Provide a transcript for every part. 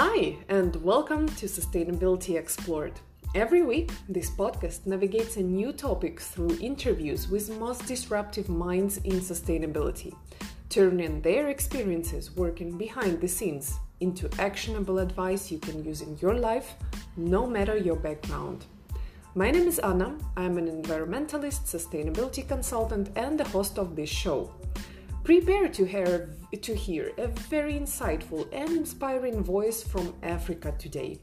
Hi, and welcome to Sustainability Explored. Every week, this podcast navigates a new topic through interviews with most disruptive minds in sustainability, turning their experiences working behind the scenes into actionable advice you can use in your life, no matter your background. My name is Anna. I'm an environmentalist, sustainability consultant, and the host of this show. Prepare to hear a very insightful and inspiring voice from Africa today.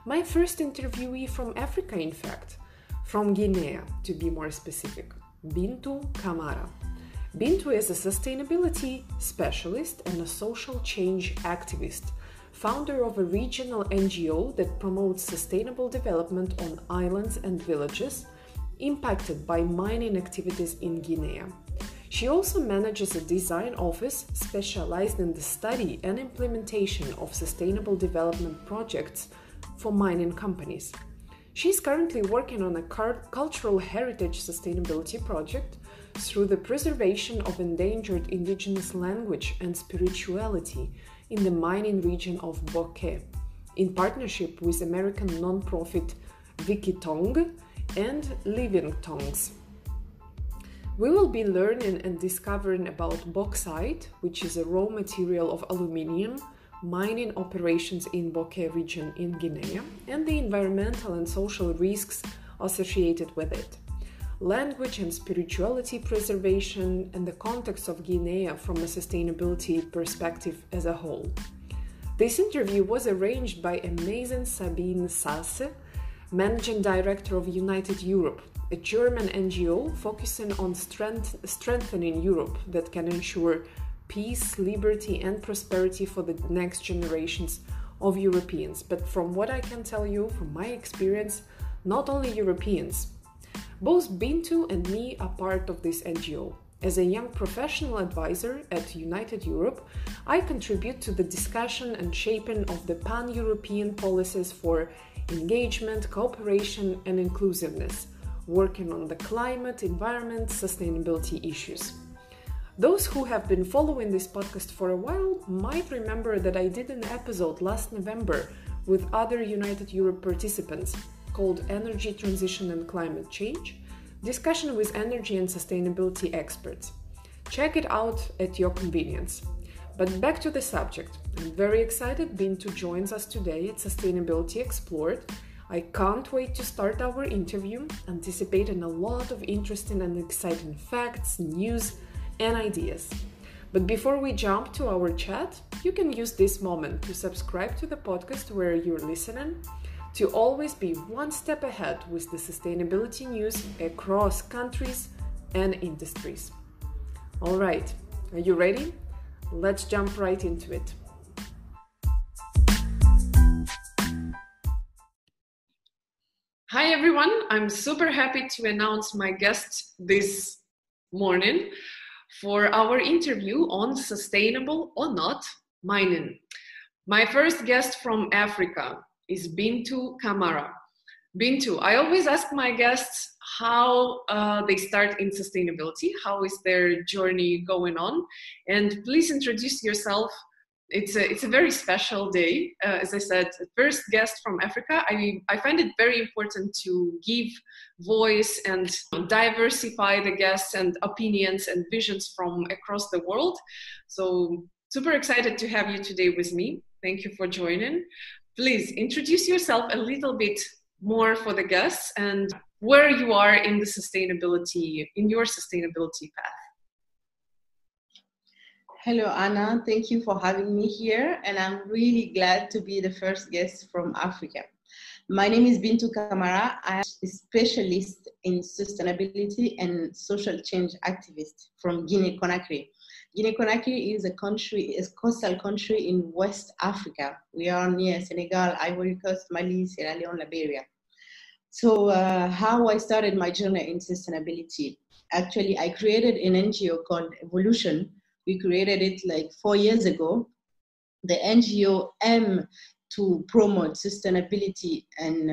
My first interviewee from Africa, in fact, from Guinea, to be more specific, Bintou Camara. Bintou is a sustainability specialist and a social change activist, founder of a regional NGO that promotes sustainable development on islands and villages impacted by mining activities in Guinea. She also manages a design office specialized in the study and implementation of sustainable development projects for mining companies. She's currently working on a cultural heritage sustainability project through the preservation of endangered indigenous language and spirituality in the mining region of Boke, in partnership with American nonprofit Wikitong and Living Tongues. We will be learning and discovering about bauxite, which is a raw material of aluminium, mining operations in Boke region in Guinea, and the environmental and social risks associated with it, language and spirituality preservation, and the context of Guinea from a sustainability perspective as a whole. This interview was arranged by amazing Sabine Sasse, Managing Director of United Europe, a German NGO focusing on strengthening Europe that can ensure peace, liberty, and prosperity for the next generations of Europeans. But from what I can tell you, from my experience, not only Europeans. Both Bintou and me are part of this NGO. As a young professional advisor at United Europe, I contribute to the discussion and shaping of the pan-European policies for engagement, cooperation, and inclusiveness, working on the climate, environment, sustainability issues. Those who have been following this podcast for a while might remember that I did an episode last November with other United Europe participants called Energy Transition and Climate Change, discussion with energy and sustainability experts. Check it out at your convenience. But back to the subject. I'm very excited Bintou joins us today at Sustainability Explored. I can't wait to start our interview, anticipating a lot of interesting and exciting facts, news, and ideas. But before we jump to our chat, you can use this moment to subscribe to the podcast where you're listening, to always be one step ahead with the sustainability news across countries and industries. All right, are you ready? Let's jump right into it. Hi everyone, I'm super happy to announce my guest this morning for our interview on sustainable or not mining. My first guest from Africa is Bintou Camara. Bintou, I always ask my guests how they start in sustainability, how is their journey going on, and please introduce yourself. It's a very special day. As I said, the first guest from Africa. I find it very important to give voice and diversify the guests and opinions and visions from across the world. So super excited to have you today with me. Thank you for joining. Please introduce yourself a little bit more for the guests and where you are in your sustainability path. Hello, Anna. Thank you for having me here, and I'm really glad to be the first guest from Africa. My name is Bintou Camara. I am a specialist in sustainability and social change activist from Guinea-Conakry. Guinea-Conakry is a coastal country in West Africa. We are near Senegal, Ivory Coast, Mali, Sierra Leone, Liberia. So how I started my journey in sustainability. Actually, I created an NGO called Evolution. We created it like 4 years ago. The NGO aims to promote sustainability and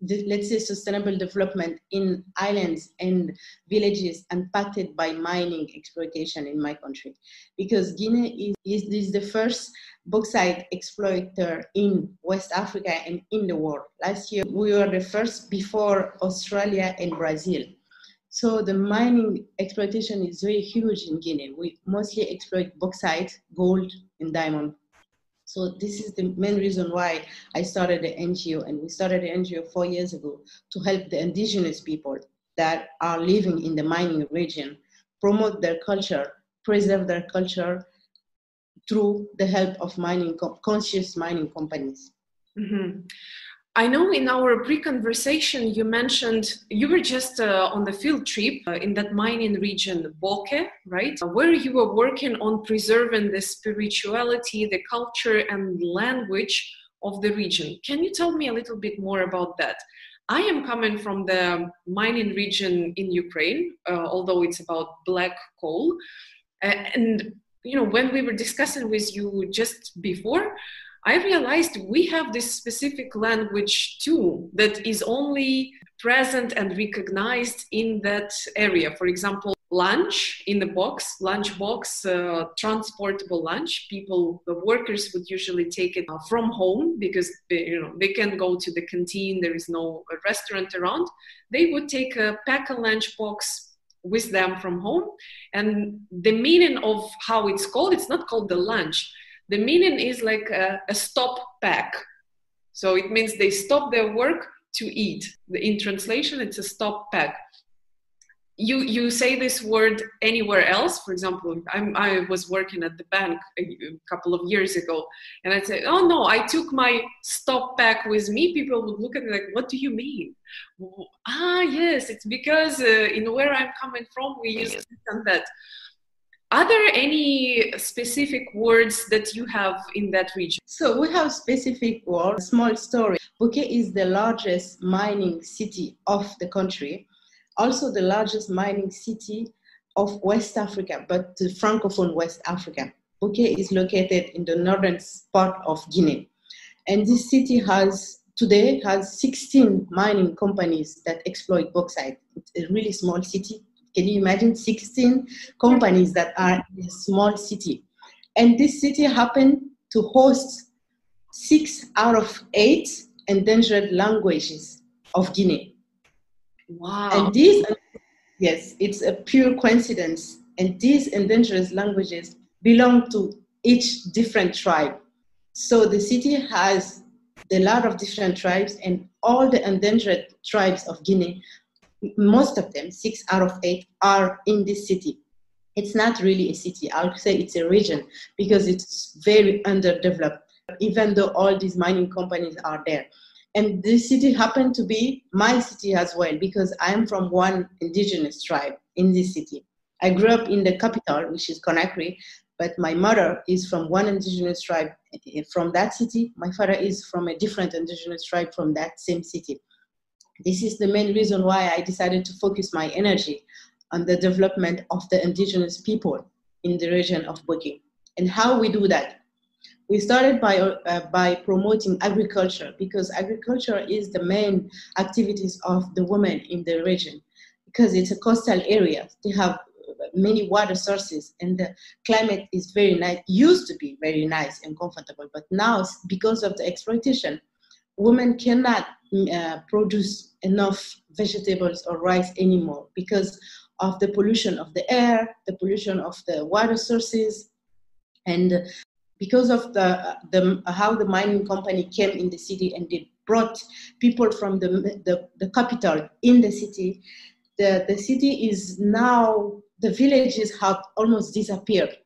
let's say, sustainable development in islands and villages impacted by mining exploitation in my country. Because Guinea is the first bauxite exploiter in West Africa and in the world. Last year, we were the first before Australia and Brazil. So the mining exploitation is very huge in Guinea. We mostly exploit bauxite, gold, and diamond. So this is the main reason why I started the NGO, and we started the NGO 4 years ago to help the indigenous people that are living in the mining region promote their culture, preserve their culture through the help of conscious mining companies. Mm-hmm. I know in our pre-conversation you mentioned you were just on the field trip in that mining region, Boke, right? Where you were working on preserving the spirituality, the culture and language of the region. Can you tell me a little bit more about that? I am coming from the mining region in Ukraine, although it's about black coal. And you know, when we were discussing with you just before, I realized we have this specific language too that is only present and recognized in that area. For example, lunch in the box, lunch box, transportable lunch. People, the workers would usually take it from home because they can go to the canteen. There is no restaurant around. They would pack a lunch box with them from home. And the meaning of how it's called, it's not called the lunch. The meaning is like a stop pack. So it means they stop their work to eat. In translation, it's a stop pack. You say this word anywhere else? For example, I was working at the bank a couple of years ago, and I'd say, oh no, I took my stop pack with me. People would look at me like, what do you mean? Yes, it's because in where I'm coming from, we use this and that. Are there any specific words that you have in that region? So we have specific words. Small story. Boke is the largest mining city of the country, also the largest mining city of West Africa, but the Francophone West Africa. Boke is located in the northern part of Guinea. And this city today has 16 mining companies that exploit bauxite. It's a really small city. Can you imagine 16 companies that are in a small city? And this city happened to host 6 out of 8 endangered languages of Guinea. Wow. And yes, it's a pure coincidence. And these endangered languages belong to each different tribe. So the city has a lot of different tribes, and all the endangered tribes of Guinea, most of them, 6 out of 8, are in this city. It's not really a city. I would say it's a region because it's very underdeveloped, even though all these mining companies are there. And this city happened to be my city as well because I am from one indigenous tribe in this city. I grew up in the capital, which is Conakry, but my mother is from one indigenous tribe from that city. My father is from a different indigenous tribe from that same city. This is the main reason why I decided to focus my energy on the development of the indigenous people in the region of Boke. And how we do that? We started by promoting agriculture because agriculture is the main activities of the women in the region because it's a coastal area. They have many water sources and the climate is very nice, used to be very nice and comfortable, but now because of the exploitation, women cannot produce enough vegetables or rice anymore because of the pollution of the air, the pollution of the water sources, and because of how the mining company came in the city and they brought people from the capital in the city. The city is now, the villages have almost disappeared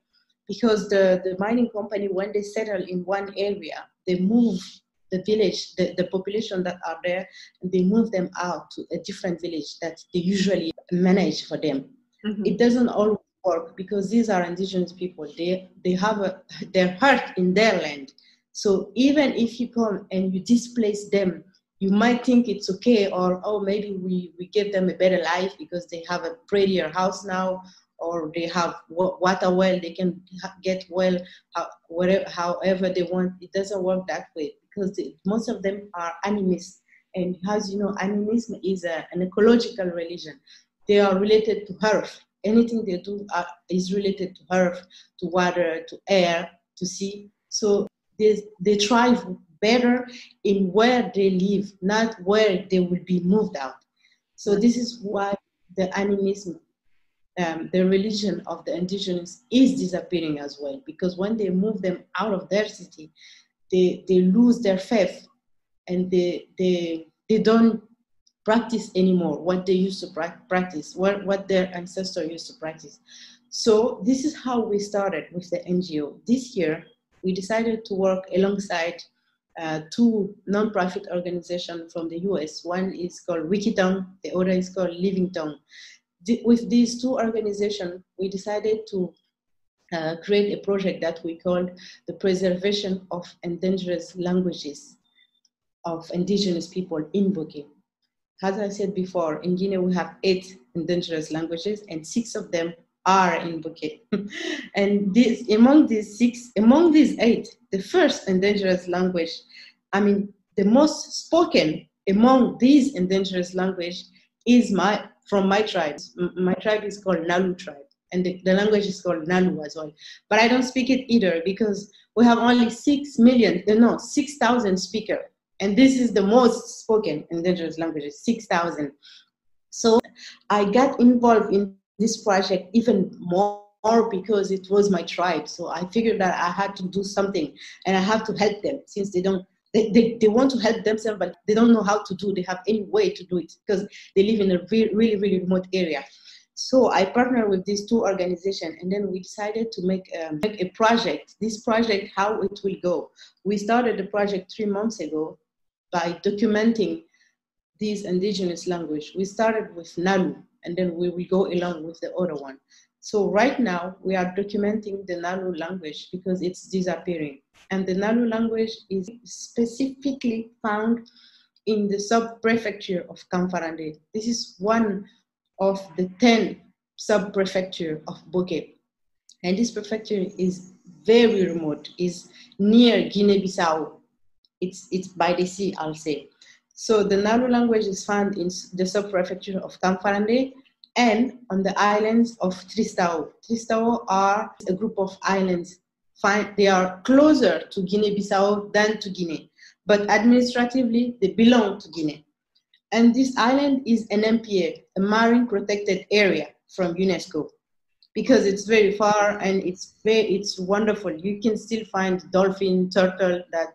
because the mining company, when they settle in one area, they move the village, the population that are there, and they move them out to a different village that they usually manage for them. Mm-hmm. It doesn't always work because these are indigenous people. They have their heart in their land. So even if you come and you displace them, you might think it's okay, or oh, maybe we give them a better life because they have a prettier house now, or they have water well, they can get well however they want. It doesn't work that way because most of them are animists. And as you know, animism is an ecological religion. They are related to earth. Anything they do is related to earth, to water, to air, to sea. So they thrive better in where they live, not where they will be moved out. So this is why the animism, the religion of the indigenous, is disappearing as well, because when they move them out of their city, they lose their faith, and they don't practice anymore what they used to practice, what their ancestors used to practice. So this is how we started with the NGO. This year, we decided to work alongside two nonprofit organizations from the US. One is called Wikitongue, the other is called Living Tongue. With these two organizations, we decided to create a project that we called the preservation of endangered languages of indigenous people in Boke. As I said before, in Guinea we have 8 endangered languages, and 6 of them are in Boke. And among these 8, the first endangered language, the most spoken among these endangered language is from my tribe. My tribe is called Nauru tribe, and the language is called Nauru as well. But I don't speak it either because we have only 6,000 speakers. And this is the most spoken endangered languages, 6,000. So I got involved in this project even more because it was my tribe. So I figured that I had to do something, and I have to help them, since they want to help themselves, but they don't know how to have any way to do it because they live in a really, really remote area. So I partnered with these two organizations, and then we decided to make a project. This project, how it will go. We started the project 3 months ago by documenting these indigenous language. We started with Nauru, and then we will go along with the other one. So right now, we are documenting the Nauru language because it's disappearing. And the Nauru language is specifically found in the sub-prefecture of Kamfarande. This is one of the 10 sub-prefecture of Boke. And this prefecture is very remote, is near Guinea-Bissau. It's by the sea, I'll say. So the Nauru language is found in the sub-prefecture of Kamfarande and on the islands of Tristão. Tristão are a group of islands. They are closer to Guinea-Bissau than to Guinea, but administratively they belong to Guinea. And this island is an MPA, a marine protected area from UNESCO, because it's very far and it's wonderful. You can still find dolphin, turtle that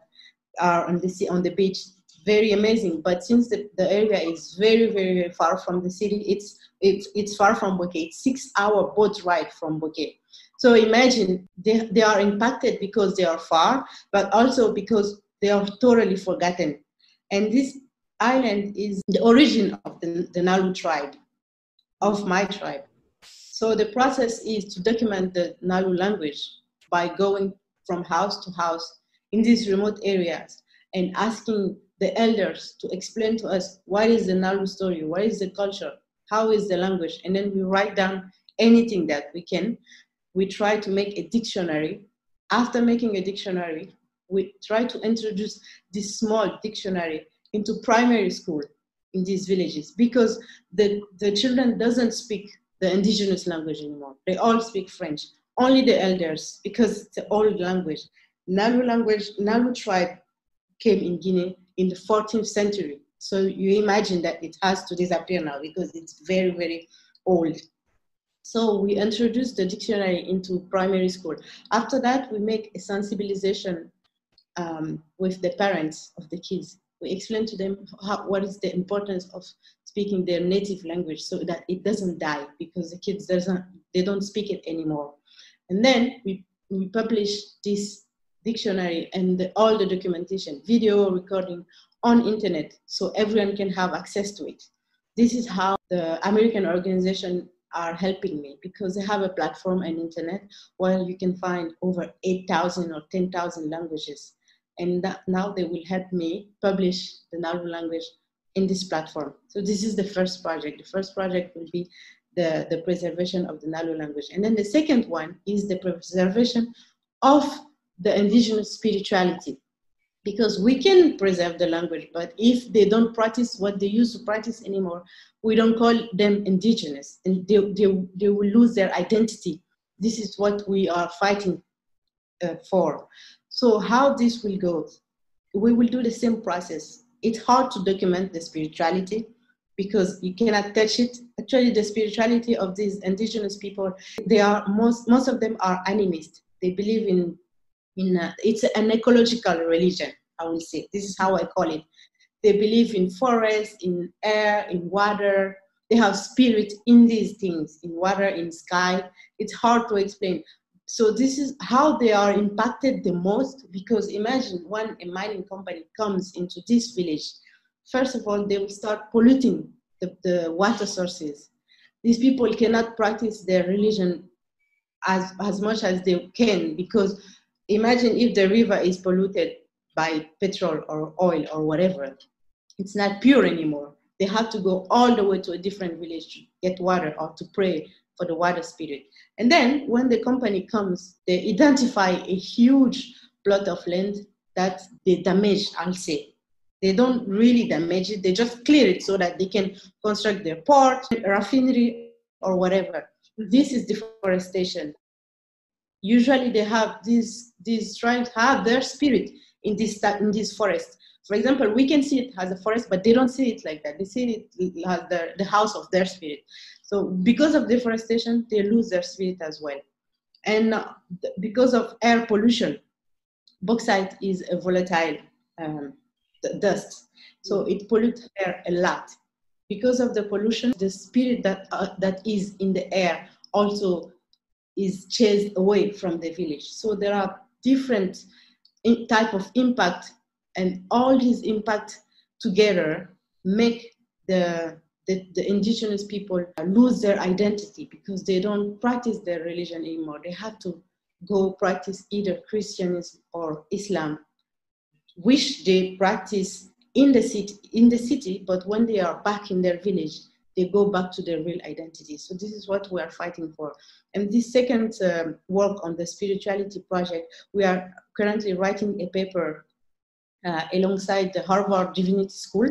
are on the sea, on the beach. Very amazing. But since the area is very, very far from the city, it's far from Boke. It's 6-hour boat ride from Boke. So imagine they are impacted because they are far, but also because they are totally forgotten. And this island is the origin of the Nauru tribe, of my tribe. So the process is to document the Nauru language by going from house to house in these remote areas and asking the elders to explain to us what is the Nauru story, what is the culture, how is the language, and then we write down anything that we can. We try to make a dictionary. After making a dictionary, we try to introduce this small dictionary into primary school in these villages, because the children doesn't speak the indigenous language anymore. They all speak French. Only the elders, because it's an old language. Nauru tribe came in Guinea in the 14th century. So you imagine that it has to disappear now because it's very, very old. So we introduced the dictionary into primary school. After that, we make a sensibilization with the parents of the kids. We explain to them what is the importance of speaking their native language so that it doesn't die, because the kids they don't speak it anymore. And then we publish this dictionary and all the documentation, video recording on internet, so everyone can have access to it. This is how the American organization are helping me, because they have a platform and internet where you can find over 8,000 or 10,000 languages. And now they will help me publish the Nauru language in this platform. So this is the first project. The first project will be the preservation of the Nauru language. And then the second one is the preservation of the indigenous spirituality. because we can preserve the language, but if they don't practice what they used to practice anymore, we don't call them indigenous, and they will lose their identity. This is what we are fighting for. So how this will go? We will do the same process. It's hard to document the spirituality because you cannot touch it. Actually, the spirituality of these indigenous people, they are most of them are animists. They believe in it's an ecological religion, I will say. This is how I call it. They believe in forest, in air, in water. They have spirit in these things, in water, in sky. It's hard to explain. So this is how they are impacted the most, because imagine when a mining company comes into this village, first of all, they will start polluting the water sources. These people cannot practice their religion as much as they can, because imagine if the river is polluted by petrol or oil or whatever. It's not pure anymore. They have to go all the way to a different village to get water or to pray for the water spirit. And then when the company comes, they identify a huge plot of land that they damage, I'll say. They don't really damage it. They just clear it so that they can construct their port, refinery, or whatever. This is deforestation. Usually they have these tribes have their spirit in this forest. For example, we can see it as a forest, but they don't see it like that. They see it as the house of their spirit. So because of deforestation, they lose their spirit as well. And because of air pollution, bauxite is a volatile dust. So it pollutes air a lot. Because of the pollution, the spirit that is in the air also is chased away from the village. So there are different type of impact, and all these impacts together make the indigenous people lose their identity, because they don't practice their religion anymore. They have to go practice either Christianism or Islam, which they practice in the city, but when they are back in their village, they go back to their real identity. So this is what we are fighting for. And this second work on the spirituality project, we are currently writing a paper alongside the Harvard Divinity School,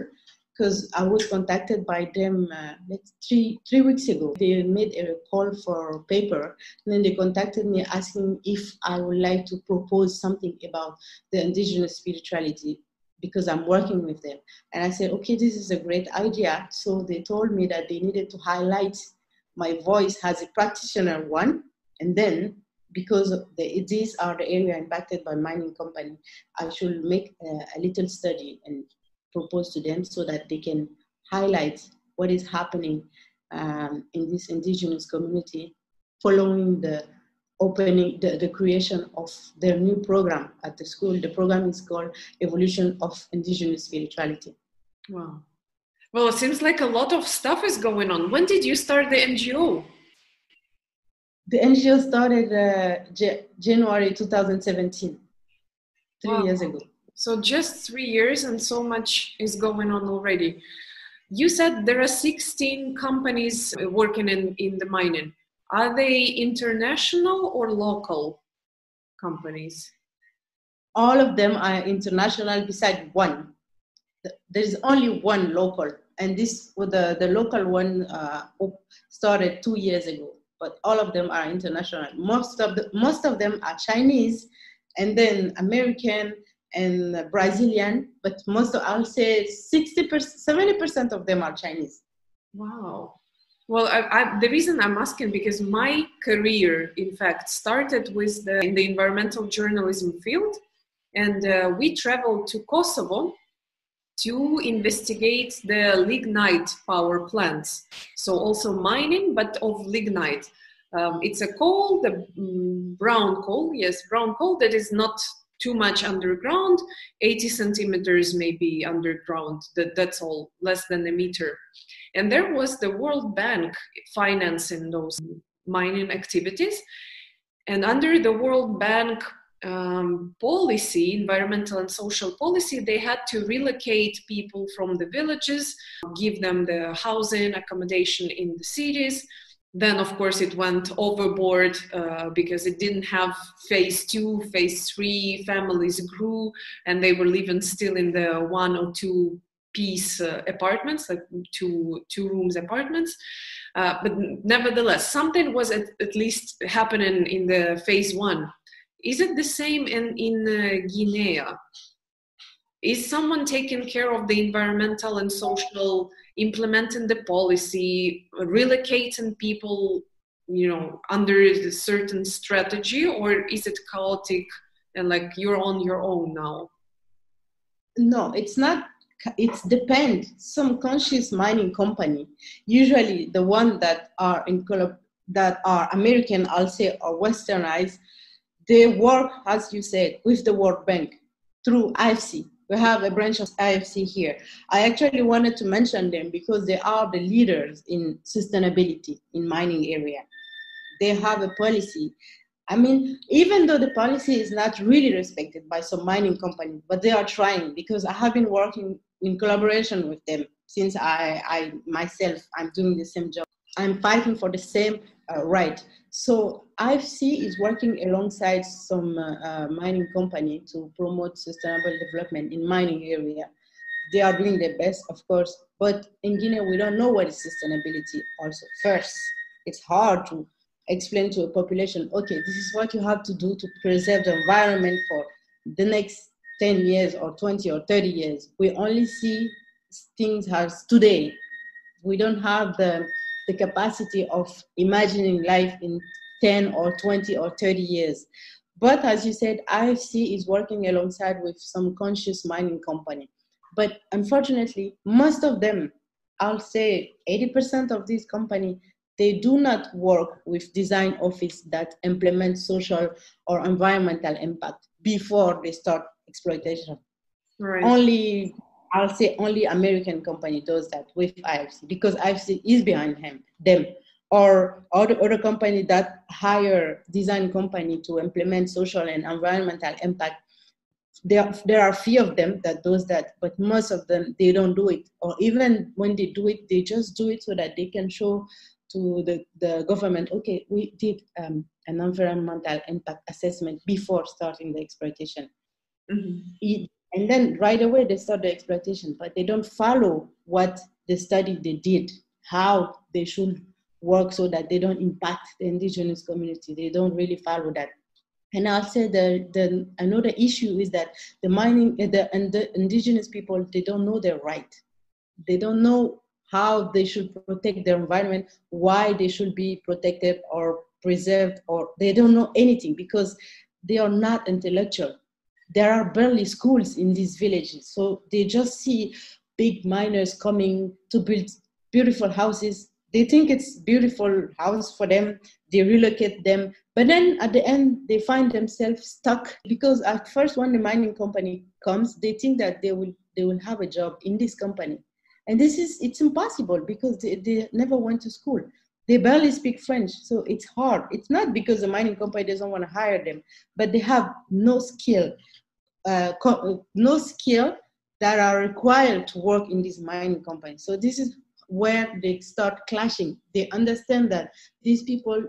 because I was contacted by them three weeks ago. They made a call for a paper, and then they contacted me asking if I would like to propose something about the indigenous spirituality, because I'm working with them. And I said, okay, this is a great idea. So they told me that they needed to highlight my voice as a practitioner one, and then because these are the area impacted by mining company, I should make a little study and propose to them so that they can highlight what is happening in this indigenous community following the opening, the creation of their new program at the school. The program is called Evolution of Indigenous Spirituality. Wow. Well, it seems like a lot of stuff is going on. When did you start the NGO? The NGO started January 2017, 3 years ago. So just 3 years, and so much is going on already. You said there are 16 companies working in the mining. Are they international or local companies? All of them are international beside one. There is only one local, and this the local one started 2 years ago. But all of them are international. Most of them are Chinese, and then American and Brazilian. But I'll say 60%, 70% of them are Chinese. Wow. Well, the reason I'm asking, because my career, in fact, started in the environmental journalism field, and we traveled to Kosovo to investigate the lignite power plants. So also mining, but of lignite. It's a coal, the brown coal, brown coal that is not too much underground, 80 centimeters maybe underground, that's all, less than a meter. And there was the World Bank financing those mining activities. And under the World Bank policy, environmental and social policy, they had to relocate people from the villages, give them the housing, accommodation in the cities. Then, of course, it went overboard because it didn't have phase 2, phase 3. Families grew and they were living still in the 1 or 2 piece apartments, like two rooms apartments. But nevertheless, something was at least happening in the phase 1. Is it the same in Guinea? Is someone taking care of the environmental and social, implementing the policy, relocating people, under a certain strategy, or is it chaotic and like you're on your own now? No, it's not. It depends. Some conscious mining company, usually the one that are that are American, I'll say, or Westernized, they work, as you said, with the World Bank through IFC. We have a branch of IFC here. I actually wanted to mention them because they are the leaders in sustainability in mining area. They have a policy. I mean, even though the policy is not really respected by some mining companies, but they are trying, because I have been working in collaboration with them since I myself, I'm doing the same job. I'm fighting for the same right. So IFC is working alongside some mining company to promote sustainable development in mining area. They are doing their best, of course, but in Guinea, we don't know what is sustainability also. First, it's hard to explain to a population, okay, this is what you have to do to preserve the environment for the next 10 years or 20 or 30 years. We only see things as today. We don't have the capacity of imagining life in 10 or 20 or 30 years. But as you said, IFC is working alongside with some conscious mining company. But unfortunately, most of them, I'll say 80% of these companies, they do not work with design office that implement social or environmental impact before they start exploitation. Right. I'll say only American company does that with IFC because IFC is behind them. Or other company that hire design company to implement social and environmental impact. There are few of them that does that, but most of them, they don't do it. Or even when they do it, they just do it so that they can show to the government, okay, we did an environmental impact assessment before starting the exploitation. Mm-hmm. And then right away they start the exploitation, but they don't follow what the study they did, how they should work so that they don't impact the indigenous community. They don't really follow that. And I'll say another issue is that the indigenous people, they don't know their right. They don't know how they should protect their environment, why they should be protected or preserved, or they don't know anything because they are not intellectual. There are barely schools in these villages. So they just see big miners coming to build beautiful houses. They think it's beautiful house for them. They relocate them. But then at the end, they find themselves stuck because at first when the mining company comes, they think that they will have a job in this company. And it's impossible because they never went to school. They barely speak French, so it's hard. It's not because the mining company doesn't want to hire them, but they have no skill that are required to work in this mining company. So this is where they start clashing. They understand that these people,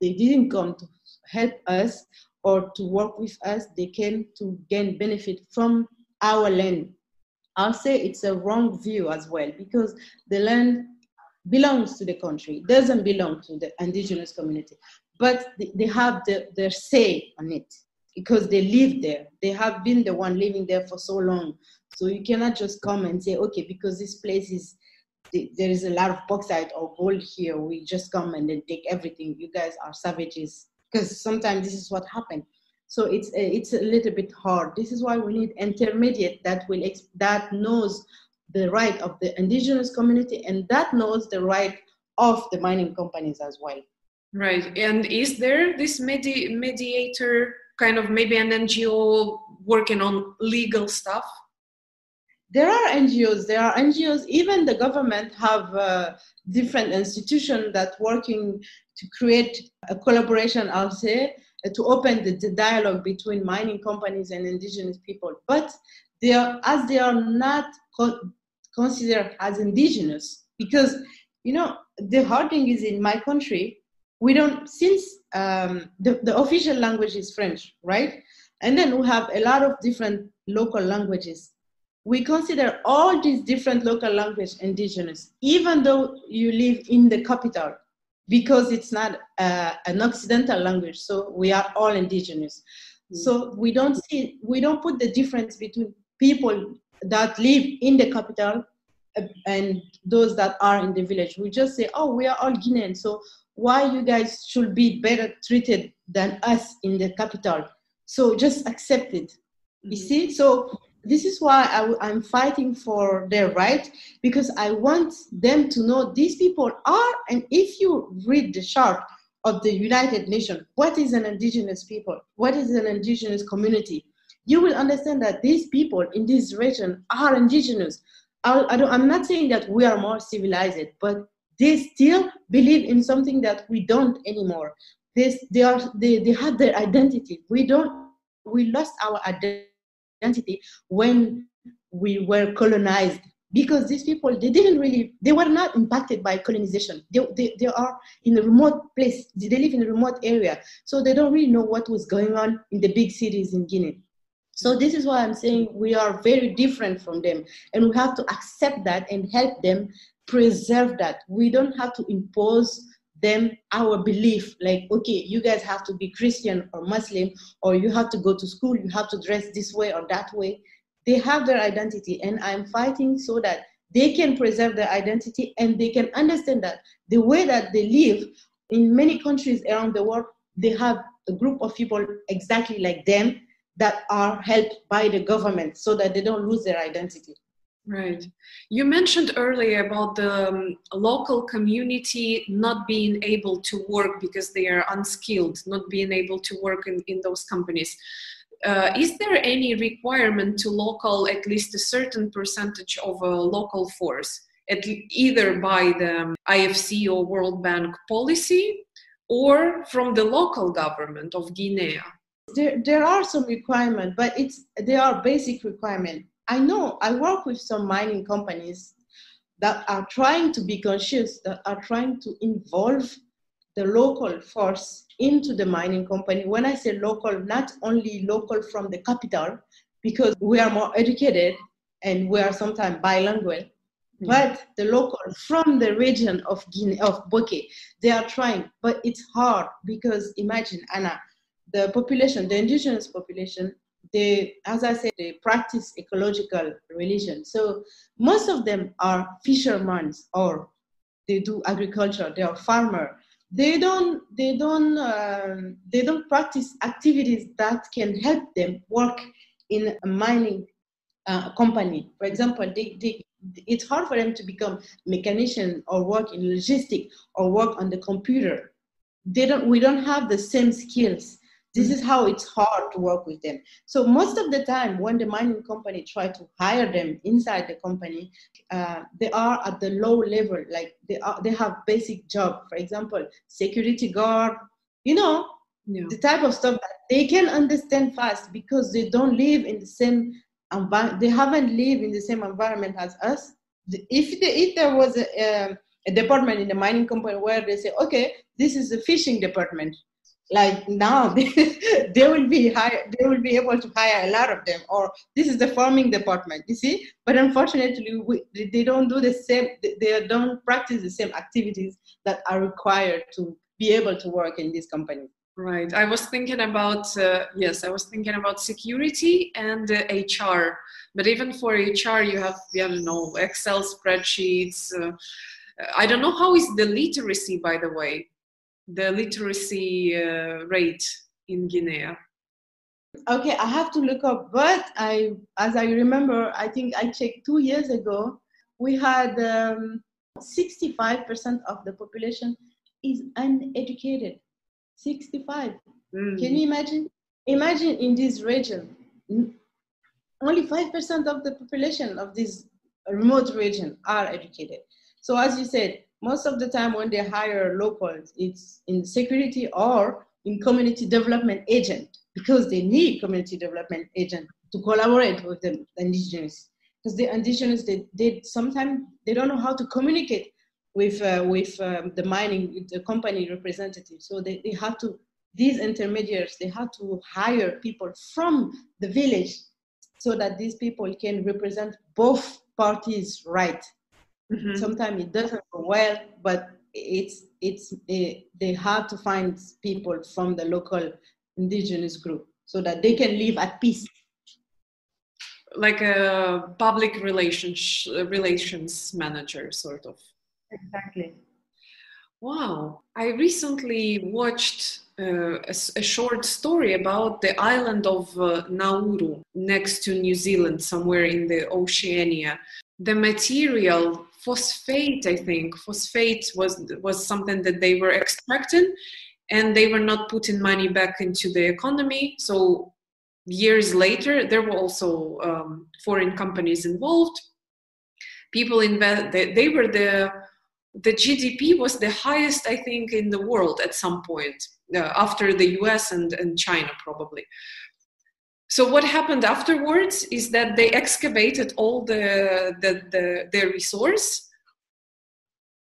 they didn't come to help us or to work with us. They came to gain benefit from our land. I'll say it's a wrong view as well because the land belongs to the country, doesn't belong to the indigenous community, but they have their say on it because they live there. They have been the one living there for so long. So you cannot just come and say, okay, because this place there is a lot of bauxite or gold here, we just come and then take everything. You guys are savages. Because sometimes this is what happened. So it's a little bit hard. This is why we need intermediate that knows the right of the indigenous community and that knows the right of the mining companies as well. Right. And is there this mediator, kind of maybe an NGO working on legal stuff? There are NGOs, even the government have different institutions that working to create a collaboration, I'll say, to open the dialogue between mining companies and indigenous people. But they are not considered as indigenous because You know, the hard thing is in my country, we don't, since the official language is French, right? And then we have a lot of different local languages. We consider all these different local languages indigenous, even though you live in the capital, because it's not an Occidental language. So we are all indigenous. So we don't put the difference between people that live in the capital and those that are in the village. We just say, oh, we are all Guinean, so why you guys should be better treated than us in the capital? So just accept it. You see? So this is why I'm fighting for their right, because I want them to know these people are, and if you read the chart of the United Nations, what is an indigenous people? What is an indigenous community? You will understand that these people in this region are indigenous. I'm not saying that we are more civilized, but they still believe in something that we don't anymore. They have their identity. We lost our identity when we were colonized, because these people, they were not impacted by colonization. They are in a remote place. They live in a remote area. So they don't really know what was going on in the big cities in Guinea. So this is why I'm saying we are very different from them, and we have to accept that and help them preserve that. We don't have to impose them our belief, like, okay, you guys have to be Christian or Muslim, or you have to go to school, you have to dress this way or that way. They have their identity, and I'm fighting so that they can preserve their identity and they can understand that the way that they live in many countries around the world, they have a group of people exactly like them that are helped by the government so that they don't lose their identity. Right. You mentioned earlier about the local community not being able to work because they are unskilled, not being able to work in those companies. Is there any requirement to local, at least a certain percentage of a local force, either by the IFC or World Bank policy or from the local government of Guinea? There are some requirements, but they are basic requirements. I know I work with some mining companies that are trying to be conscious, that are trying to involve the local force into the mining company. When I say local, not only local from the capital, because we are more educated and we are sometimes bilingual, but the local from the region of Guinea, of Boke, they are trying, but it's hard because imagine, Anna, the population, the indigenous population, they, as I said, they practice ecological religion. So most of them are fishermen or they do agriculture. They are farmer. They don't practice activities that can help them work in a mining company. For example, it's hard for them to become mechanician or work in logistics or work on the computer. We don't have the same skills. This is how it's hard to work with them. So most of the time when the mining company try to hire them inside the company, they are at the low level, like they have basic job. For example, security guard, the type of stuff that they can understand fast because they don't live in the same environment. They haven't lived in the same environment as us. If there was a department in the mining company where they say, okay, this is the fishing department, like now they will be able to hire a lot of them, or this is the farming department, you see. But unfortunately, they don't do the same. They don't practice the same activities that are required to be able to work in this company. Right. I was thinking about security and HR. But even for HR, you have Excel spreadsheets. I don't know how is the literacy, by the way. The literacy rate in Guinea? Okay, I have to look up, but as I remember, I think I checked 2 years ago, we had 65% of the population is uneducated. 65. Can you imagine? Imagine in this region, only 5% of the population of this remote region are educated. So as you said, most of the time when they hire locals, it's in security or in community development agent, because they need community development agent to collaborate with the indigenous. Because the indigenous, they sometimes they don't know how to communicate with the mining, the company representative. So they have to, these intermediaries, they have to hire people from the village so that these people can represent both parties' right. Mm-hmm. Sometimes it doesn't go well, but they have to find people from the local indigenous group so that they can live at peace. Like a public relations manager, sort of. Exactly. Wow. I recently watched a short story about the island of Nauru, next to New Zealand, somewhere in the Oceania. The material, phosphate, I think, phosphate was something that they were extracting, and they were not putting money back into the economy. So years later, there were also foreign companies involved. People they were the GDP was the highest, I think, in the world at some point, after the US and China, probably. So what happened afterwards is that they excavated all the resource,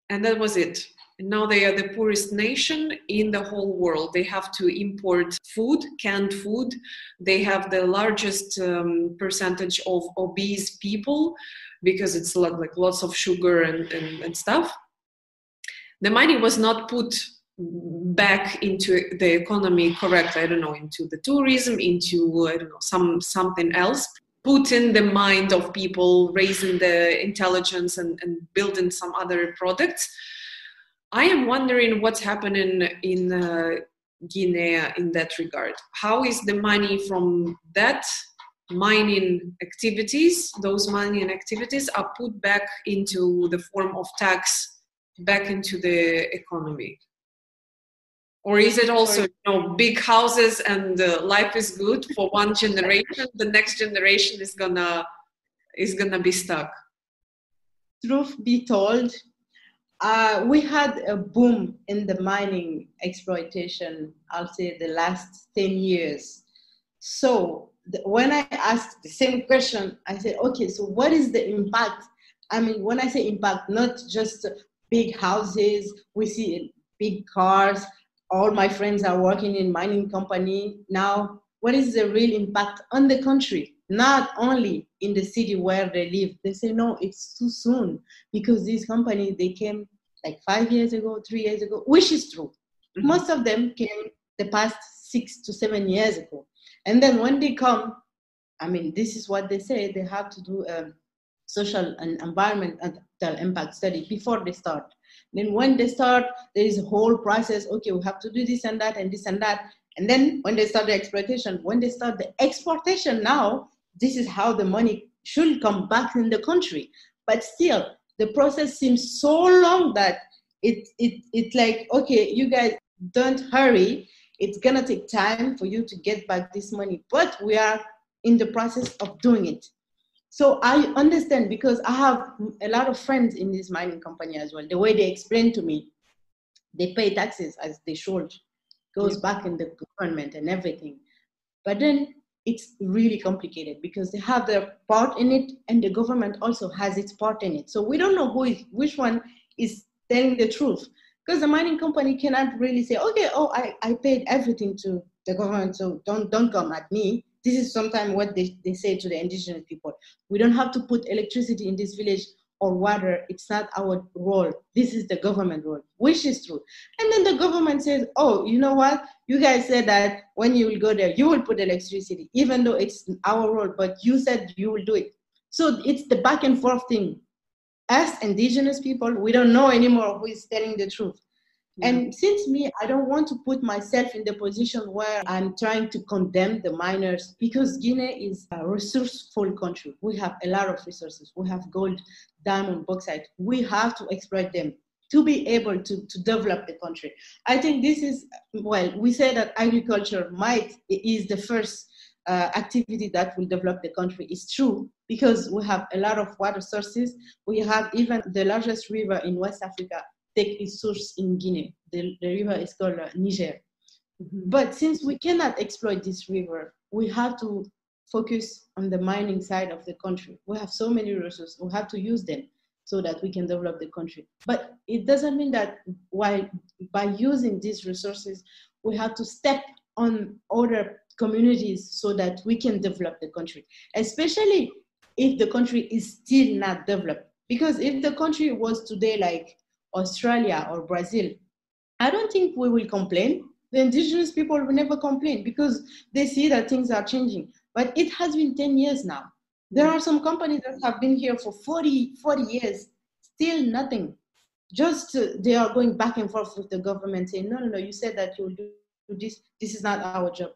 and that was it. And now they are the poorest nation in the whole world. They have to import food, canned food. They have the largest percentage of obese people because it's like lots of sugar and stuff. The money was not put back into the economy correctly. I don't know, into the tourism, into I don't know, something else. Put in the mind of people, raising the intelligence and building some other products. I am wondering what's happening in Guinea in that regard. How is the money from that mining activities, those mining activities are put back into the form of tax back into the economy? Or is it also, big houses and life is good for one generation, the next generation is gonna be stuck? Truth be told, we had a boom in the mining exploitation, I'll say the last 10 years. So when I asked the same question, I said, okay, so what is the impact? I mean, when I say impact, not just big houses, we see big cars, all my friends are working in mining company. Now, what is the real impact on the country? Not only in the city where they live. They say, no, it's too soon because these companies, they came like 5 years ago, 3 years ago, which is true. Mm-hmm. Most of them came the past 6 to 7 years ago. And then when they come, I mean, this is what they say, they have to do a social and environmental impact study before they start. Then when they start, there is a whole process. Okay, we have to do this and that and this and that. And then when they start the exploitation, when they start the exportation now, this is how the money should come back in the country. But still, the process seems so long that it's like, okay, you guys don't hurry. It's going to take time for you to get back this money. But we are in the process of doing it. So I understand because I have a lot of friends in this mining company as well. The way they explain to me, they pay taxes as they should. Goes back in the government and everything. But then it's really complicated because they have their part in it and the government also has its part in it. So we don't know which one is telling the truth because the mining company cannot really say, okay, I paid everything to the government, so don't come at me. This is sometimes what they say to the indigenous people. We don't have to put electricity in this village or water. It's not our role. This is the government role, which is true. And then the government says, oh, you know what? You guys said that when you will go there, you will put electricity, even though it's our role, but you said you will do it. So it's the back and forth thing. As indigenous people, we don't know anymore who is telling the truth. And since I don't want to put myself in the position where I'm trying to condemn the miners because Guinea is a resourceful country. We have a lot of resources. We have gold, diamond, bauxite. We have to exploit them to be able to develop the country. I think this is, we say that agriculture is the first activity that will develop the country. It's true because we have a lot of water sources. We have even the largest river in West Africa. Take its source in Guinea. The river is called Niger. Mm-hmm. But since we cannot exploit this river, we have to focus on the mining side of the country. We have so many resources, we have to use them. so that we can develop the country. But it doesn't mean that by using these resources, we have to step on other communities so that we can develop the country, especially if the country is still not developed. Because if the country was today like Australia or Brazil, I don't think we will complain. The indigenous people will never complain because they see that things are changing. But it has been 10 years now. There are some companies that have been here for 40 years, still nothing. Just they are going back and forth with the government saying, no, you said that you'll do this. This is not our job.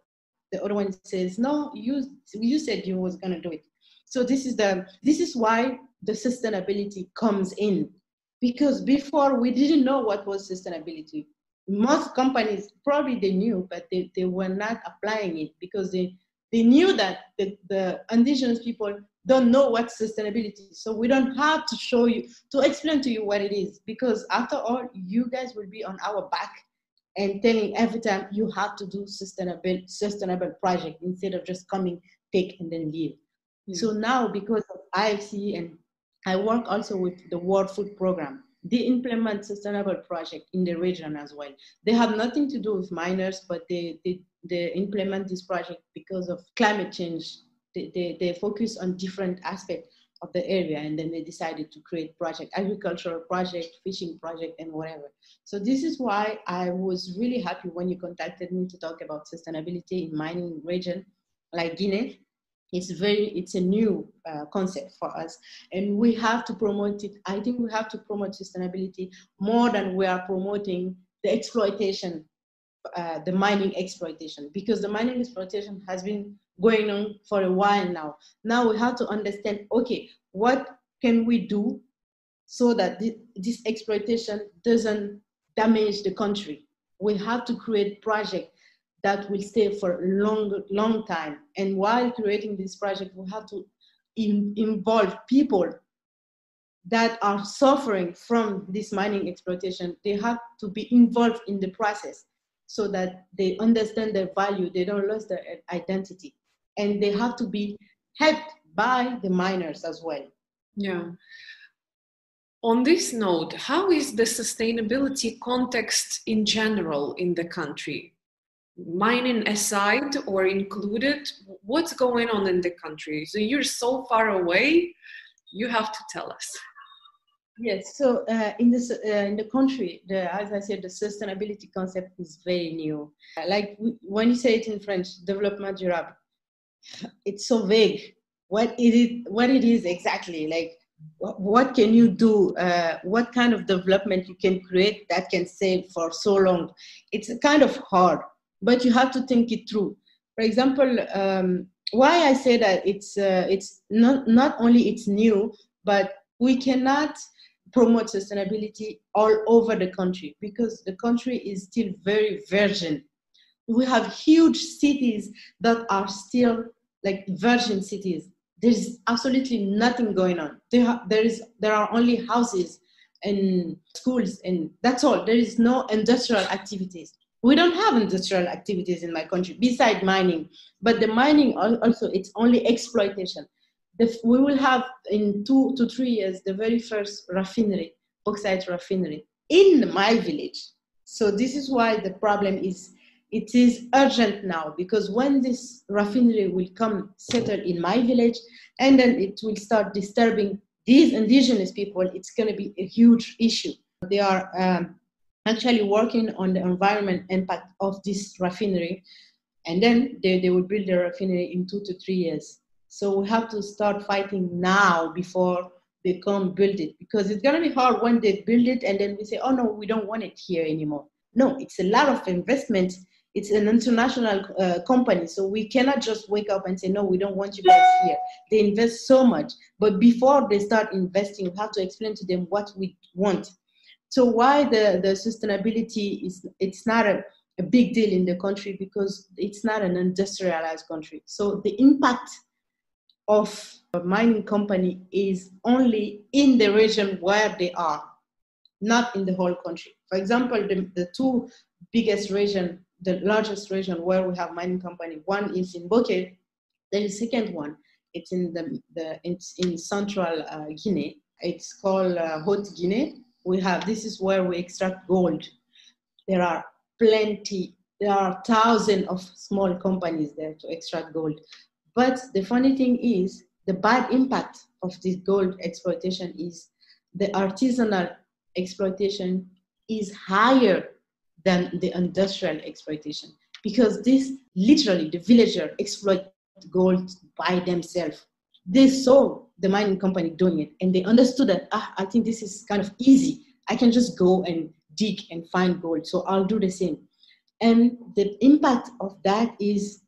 The other one says, no, you said you was going to do it. So this is why the sustainability comes in. Because before we didn't know what was sustainability. Most companies, probably they knew, but they were not applying it because they knew that the indigenous people don't know what sustainability is. So we don't have to explain to you what it is, because after all, you guys will be on our back and telling every time you have to do sustainable project instead of just coming, take, and then leave. Yeah. So now, because of IFC, and I work also with the World Food Program, they implement sustainable project in the region as well. They have nothing to do with miners, but they implement this project because of climate change. They focus on different aspects of the area, and then they decided to create project, agricultural project, fishing project, and whatever. So this is why I was really happy when you contacted me to talk about sustainability in mining region like Guinea. It's a new concept for us, and we have to promote it. I think we have to promote sustainability more than we are promoting the exploitation, the mining exploitation, because the mining exploitation has been going on for a while now. Now we have to understand, okay, what can we do so that this exploitation doesn't damage the country? We have to create projects that will stay for a long time. And while creating this project, we have to involve people that are suffering from this mining exploitation. They have to be involved in the process so that they understand their value, they don't lose their identity. And they have to be helped by the miners as well. Yeah. On this note, how is the sustainability context in general in the country? Mining aside or included, what's going on in the country? So you're so far away, you have to tell us. Yes, so in the country, as I said, the sustainability concept is very new. Like when you say it in French, développement durable, it's so vague. What it is exactly, like what can you do? What kind of development you can create that can stay for so long? It's kind of hard. But you have to think it through. For example, why I say that it's not only it's new, but we cannot promote sustainability all over the country because the country is still very virgin. We have huge cities that are still like virgin cities. There's absolutely nothing going on. There are only houses and schools, and that's all. There is no industrial activities. We don't have industrial activities in my country beside mining, but the mining also, it's only exploitation. We will have in 2 to 3 years the very first refinery, bauxite refinery, in my village. So this is why the problem is, it is urgent now, because when this refinery will come settle in my village, and then it will start disturbing these indigenous people, it's going to be a huge issue. They are actually working on the environment impact of this refinery, and then they will build the refinery in 2 to 3 years. So we have to start fighting now before they come build it, because it's going to be hard when they build it and then we say, oh no, we don't want it here anymore. No, it's a lot of investment. It's an international company, so we cannot just wake up and say, no, we don't want you guys here. They invest so much, but before they start investing, we have to explain to them what we want. So why the sustainability it's not a big deal in the country, because it's not an industrialized country. So the impact of a mining company is only in the region where they are, not in the whole country. For example, the two biggest region, the largest region where we have mining company, one is in Boke, then the second one, it's in it's in central Guinea. It's called Haute Guinea. This is where we extract gold. There are thousands of small companies there to extract gold. But the funny thing is, the bad impact of this gold exploitation is the artisanal exploitation is higher than the industrial exploitation, because literally the villagers exploit gold by themselves. They saw the mining company doing it and they understood that, I think this is kind of easy. I can just go and dig and find gold, so I'll do the same. And the impact of that is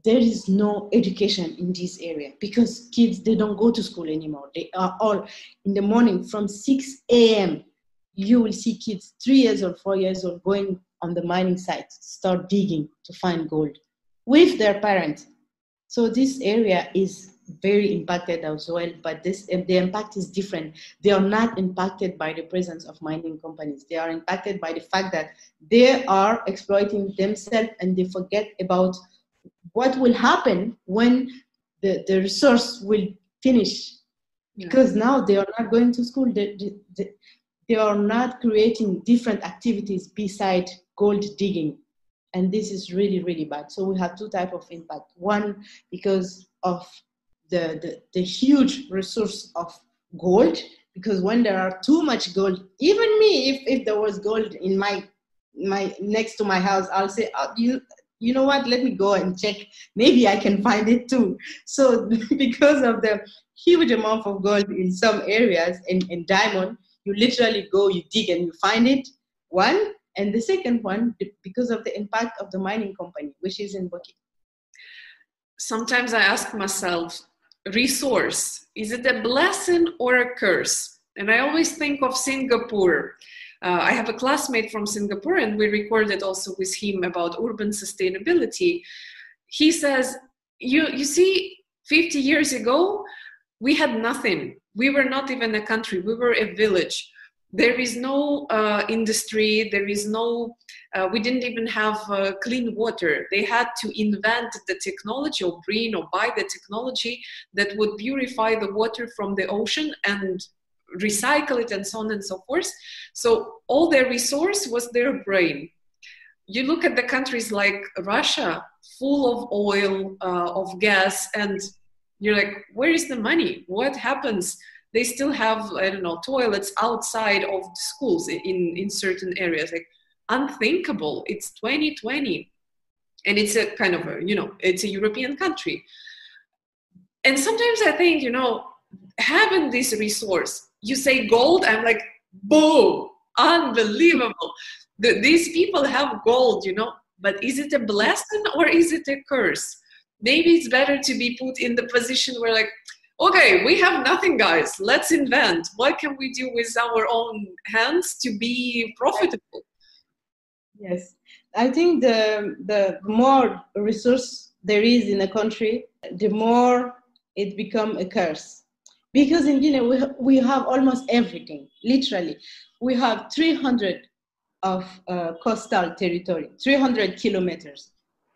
there is no education in this area, because kids, they don't go to school anymore. They are all in the morning from 6 a.m. You will see kids 3 years old, 4 years old going on the mining site, start digging to find gold with their parents. So this area is very impacted as well, but the impact is different. They are not impacted by the presence of mining companies. They are impacted by the fact that they are exploiting themselves and they forget about what will happen when the resource will finish. Because now they are not going to school. They are not creating different activities beside gold digging. And this is really, really bad. So we have two types of impact. One, because of the huge resource of gold, because when there are too much gold, even me, if there was gold in my next to my house, I'll say, you know what, let me go and check. Maybe I can find it too. So because of the huge amount of gold in some areas, in diamond, you literally go, you dig and you find it, one. And the second one, because of the impact of the mining company, which is in Boke. Sometimes I ask myself, resource, is it a blessing or a curse? And I always think of Singapore. I have a classmate from Singapore, and we recorded also with him about urban sustainability. He says, you see, 50 years ago, we had nothing. We were not even a country. We were a village. There is no industry. There is no, we didn't even have clean water. They had to invent the technology or bring or buy the technology that would purify the water from the ocean and recycle it and so on and so forth. So all their resource was their brain. You look at the countries like Russia, full of oil, of gas, and you're like, where is the money? What happens? They still have, I don't know, toilets outside of the schools in certain areas. Like, unthinkable. It's 2020. And it's a kind of a, it's a European country. And sometimes I think, having this resource, you say gold, I'm like, boom, unbelievable. These people have gold, but is it a blessing or is it a curse? Maybe it's better to be put in the position where, like, okay, we have nothing, guys. Let's invent. What can we do with our own hands to be profitable? Yes, I think the more resource there is in a country, the more it becomes a curse. Because in Guinea, we have almost everything, literally. We have 300 of coastal territory, 300 kilometers.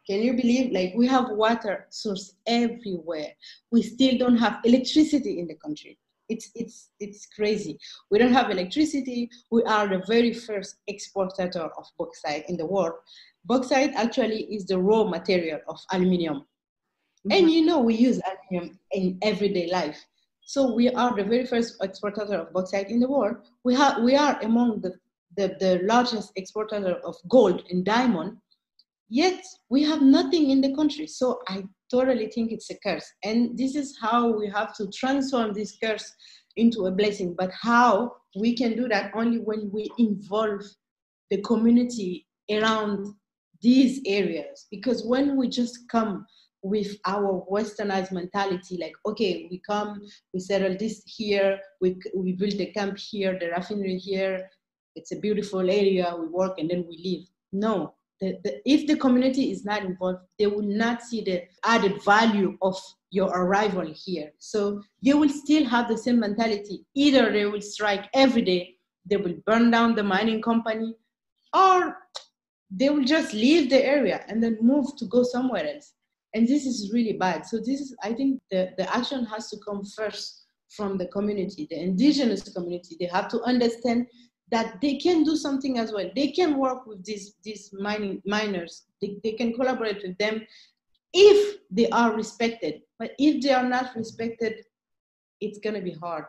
Can you believe? Like, we have water source everywhere. We still don't have electricity in the country. It's crazy. We don't have electricity. We are the very first exporter of bauxite in the world. Bauxite actually is the raw material of aluminium. Mm-hmm. And we use aluminium in everyday life. So we are the very first exporter of bauxite in the world. We are among the largest exporter of gold and diamond. Yet we have nothing in the country. So I totally think it's a curse. And this is how we have to transform this curse into a blessing. But how we can do that only when we involve the community around these areas. Because when we just come with our westernized mentality, like, okay, we come, we settle this here, we build the camp here, the refinery here, it's a beautiful area, we work and then we leave. No. If the community is not involved, they will not see the added value of your arrival here. So they will still have the same mentality. Either they will strike every day, they will burn down the mining company, or they will just leave the area and then move to go somewhere else. And this is really bad. So I think the action has to come first from the community, the indigenous community. They have to understand that they can do something as well. They can work with these miners. They can collaborate with them if they are respected. But if they are not respected, it's going to be hard.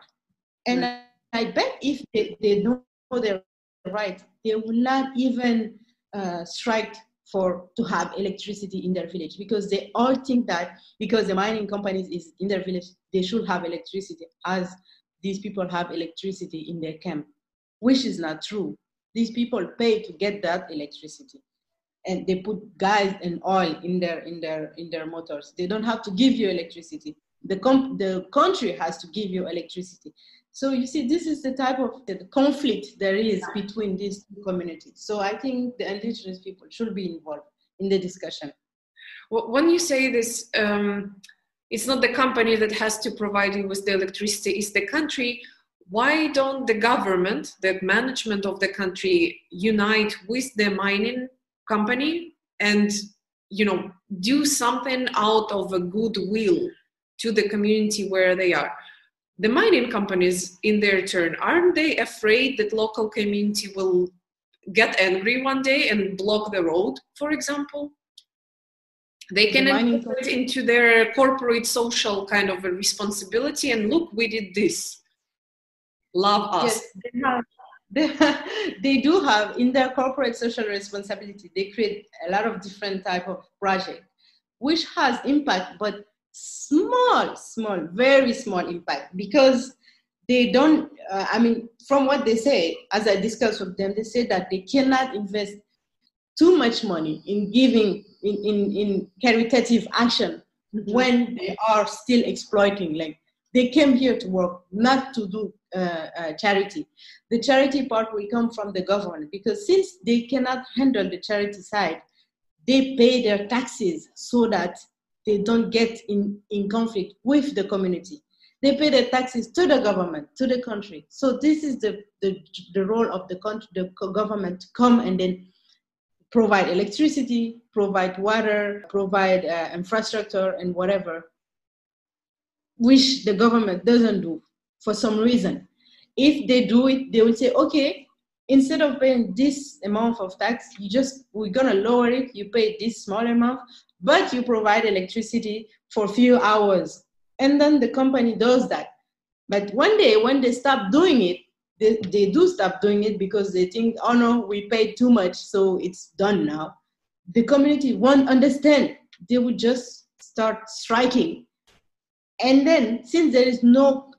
And I bet if they know their right, they will not even strike to have electricity in their village, because they all think that because the mining companies is in their village, they should have electricity, as these people have electricity in their camp, which is not true. These people pay to get that electricity, and they put gas and oil in their motors. They don't have to give you electricity. The country has to give you electricity. So you see, this is the type of the conflict there is between these two communities. So I think the indigenous people should be involved in the discussion. When you say this, it's not the company that has to provide you with the electricity, it's the country. Why don't the government, the management of the country, unite with the mining company and, do something out of a goodwill to the community where they are? The mining companies, in their turn, aren't they afraid that local community will get angry one day and block the road, for example? They can put it into their corporate social kind of a responsibility, and look, we did this. Love us. Yes, they do have in their corporate social responsibility. They create a lot of different type of project, which has impact, but small, very small impact, because they don't, from what they say, as I discussed with them, they say that they cannot invest too much money in giving, in caritative action when they are still exploiting. Like, they came here to work, not to do charity. The charity part will come from the government, because since they cannot handle the charity side, they pay their taxes so that they don't get in conflict with the community. They pay their taxes to the government, to the country. So this is the role of the country, the government, to come and then provide electricity, provide water, provide infrastructure and whatever, which the government doesn't do for some reason. If they do it, they will say, okay, instead of paying this amount of tax, we're gonna lower it, you pay this small amount, but you provide electricity for a few hours. And then the company does that. But one day when they stop doing it, they do stop doing it because they think, oh no, we paid too much, so it's done now. The community won't understand. They would just start striking. And then, since there is no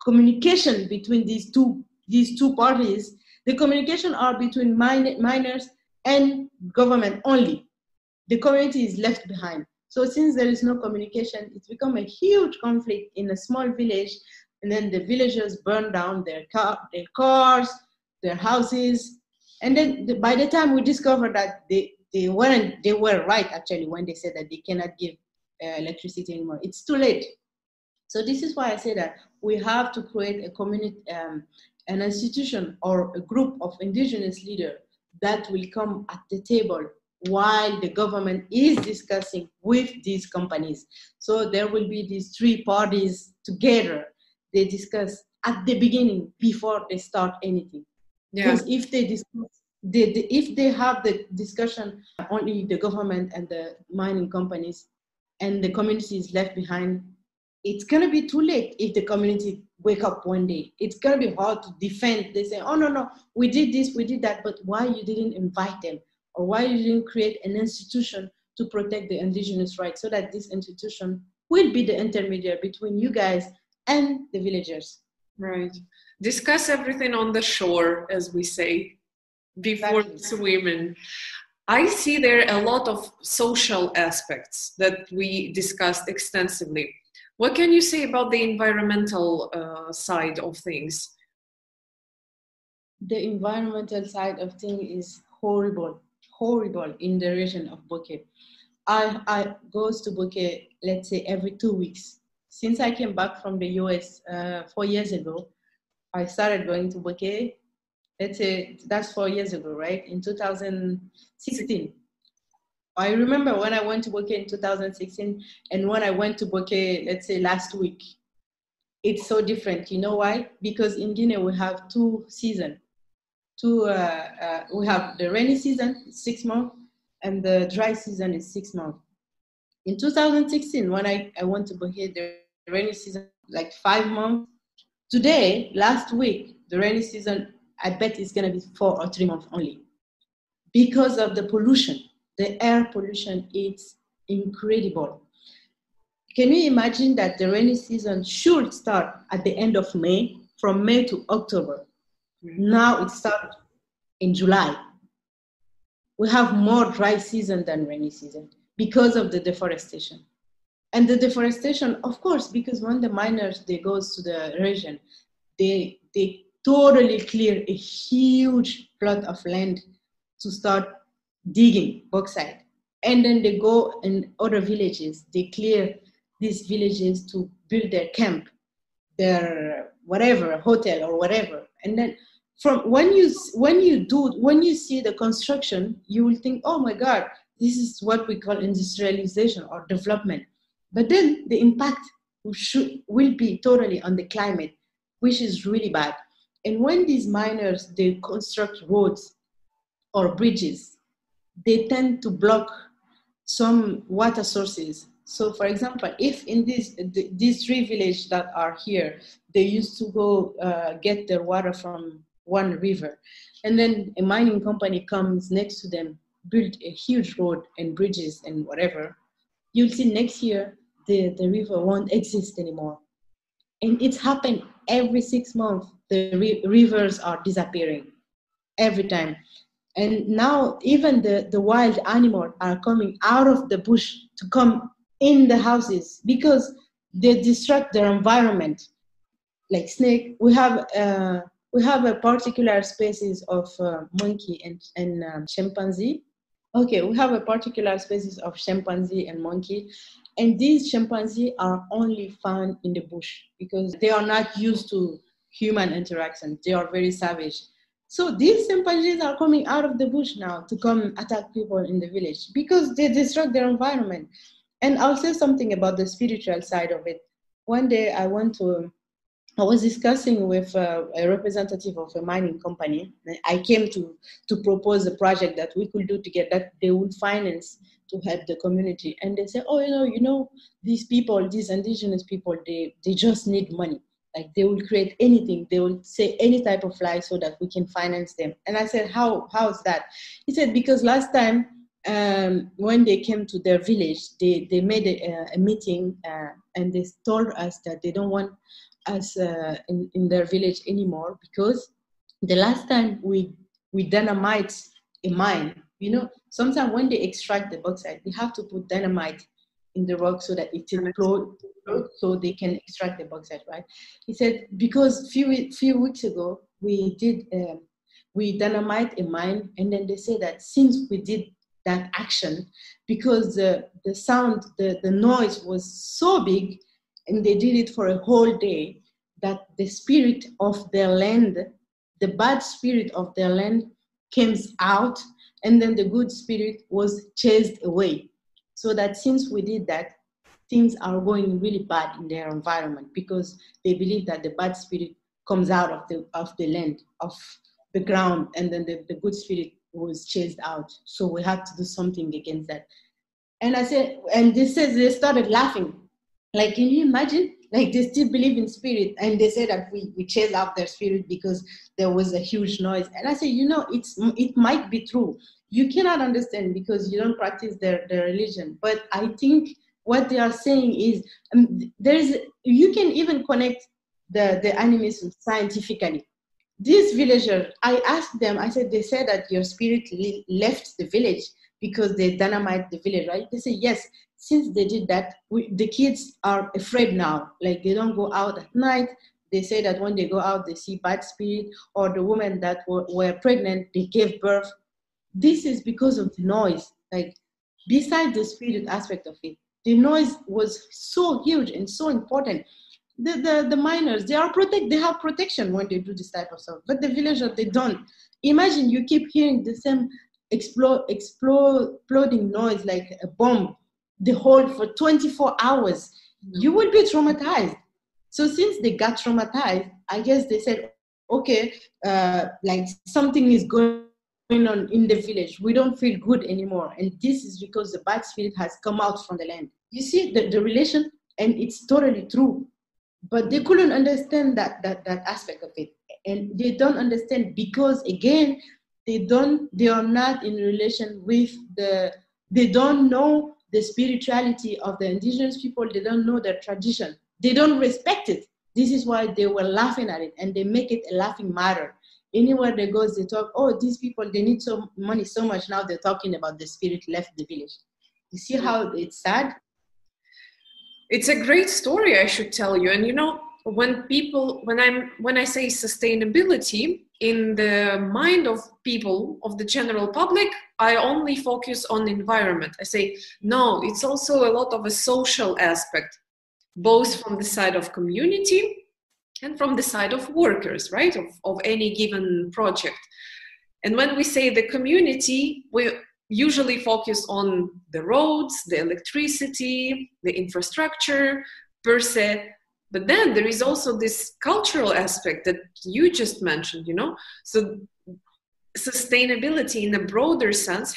communication between these two parties, the communication are between miners and government only. The community is left behind. So since there is no communication, it's become a huge conflict in a small village, and then the villagers burn down their cars, their houses, and then by the time we discover that they were right actually when they said that they cannot give electricity anymore, it's too late. So this is why I say that we have to create a community, an institution or a group of indigenous leaders that will come at the table while the government is discussing with these companies. So there will be these three parties together. They discuss at the beginning before they start anything. Yeah. Because if they discuss, if they have the discussion, only the government and the mining companies and the community is left behind, it's going to be too late if the community wake up one day. It's going to be hard to defend. They say, oh, no, we did this, we did that, but why you didn't invite them? Or why you didn't create an institution to protect the indigenous rights, so that this institution will be the intermediary between you guys and the villagers. Right. Discuss everything on the shore, as we say, before swimming. I see there a lot of social aspects that we discussed extensively. What can you say about the environmental side of things? The environmental side of things is horrible in the region of Boke. I goes to Boke, let's say, every 2 weeks. Since I came back from the US 4 years ago, I started going to Boke. Let's say that's 4 years ago, right? In 2016. I remember when I went to Boke in 2016 and when I went to Boke, let's say last week. it's so different. You know why? Because in Guinea we have two seasons. We have the rainy season, 6 months, and the dry season is 6 months. In 2016, when I went to Boke, the rainy season, like 5 months. Today, last week, the rainy season, I bet it's going to be 4 or 3 months only. Because of the pollution, the air pollution, it's incredible. Can you imagine that the rainy season should start at the end of May, from May to October? Now it starts in July. We have more dry season than rainy season because of the deforestation. And the deforestation, of course, because when the miners, they go to the region, they totally clear a huge plot of land to start digging bauxite. And then they go in other villages, they clear these villages to build their camp, their whatever, hotel or whatever. And then from when you see the construction, you will think, oh my God, this is what we call industrialization or development. But then the impact will be totally on the climate, which is really bad. And when these miners, they construct roads or bridges, they tend to block some water sources. So for example, if in these 3 villages that are here, they used to go get their water from one river, and then a mining company comes next to them, build a huge road and bridges and whatever, you'll see next year the river won't exist anymore. And it's happened every 6 months. The rivers are disappearing every time. And now even the wild animals are coming out of the bush to come in the houses because they disrupt their environment. Like snake, we have a particular species of monkey and chimpanzee. Okay, we have a particular species of chimpanzee and monkey, and these chimpanzees are only found in the bush because they are not used to human interaction. They are very savage. So these chimpanzees are coming out of the bush now to come attack people in the village because they disrupt their environment. And I'll say something about the spiritual side of it. One day I was discussing with a representative of a mining company. I came to propose a project that we could do together that they would finance to help the community. And they said, oh, you know, these people, these indigenous people, they just need money. Like they will create anything. They will say any type of lie so that we can finance them. And I said, how's that? He said, because last time when they came to their village, they made a meeting and they told us that they don't want us in their village anymore because the last time we dynamite a mine, you know, sometimes when they extract the bauxite, they have to put dynamite in the rock so that it explodes so they can extract the bauxite, right? He said, because few weeks ago, we dynamite a mine, and then they say that since we did that action, because the sound, the noise was so big, and they did it for a whole day, that the spirit of their land, the bad spirit of their land came out, and then the good spirit was chased away. So that since we did that, things are going really bad in their environment because they believe that the bad spirit comes out of the land, of the ground, and then the good spirit was chased out. So we had to do something against that. And I said, and they started laughing. Like, can you imagine? Like, they still believe in spirit, and they say that we chased out their spirit because there was a huge noise. And I said, you know, it might be true. You cannot understand because you don't practice their religion. But I think what they are saying is you can even connect the animism scientifically. These villagers, I asked them, they said that your spirit left the village because they dynamite the village, right? They say, yes, since they did that, the kids are afraid now. Like, they don't go out at night. They say that when they go out, they see bad spirit, or the women that were pregnant, they gave birth. This is because of the noise. Like, beside the spirit aspect of it, the noise was so huge and so important. The miners, they have protection when they do this type of stuff, but the villagers, they don't. Imagine you keep hearing the same exploding noise like a bomb the whole for 24 hours. You will be traumatized. So since they got traumatized, I guess they said, okay, like something is going on in the village. We don't feel good anymore. And this is because the bad spirit has come out from the land. You see the relation, and it's totally true. But they couldn't understand that aspect of it. And they don't understand because, again, they are not in relation with they don't know the spirituality of the indigenous people. They don't know their tradition. They don't respect it. This is why they were laughing at it, and they make it a laughing matter. Anywhere they go, they talk, oh, these people, they need so money so much. Now they're talking about the spirit left the village. You see how it's sad? It's a great story, I should tell you. And you know, when I say sustainability, in the mind of people, of the general public, I only focus on environment. I say, no, it's also a lot of a social aspect, both from the side of community and from the side of workers, right, of any given project. And when we say the community, we usually focus on the roads, the electricity, the infrastructure per se. But then there is also this cultural aspect that you just mentioned, you know. So sustainability in a broader sense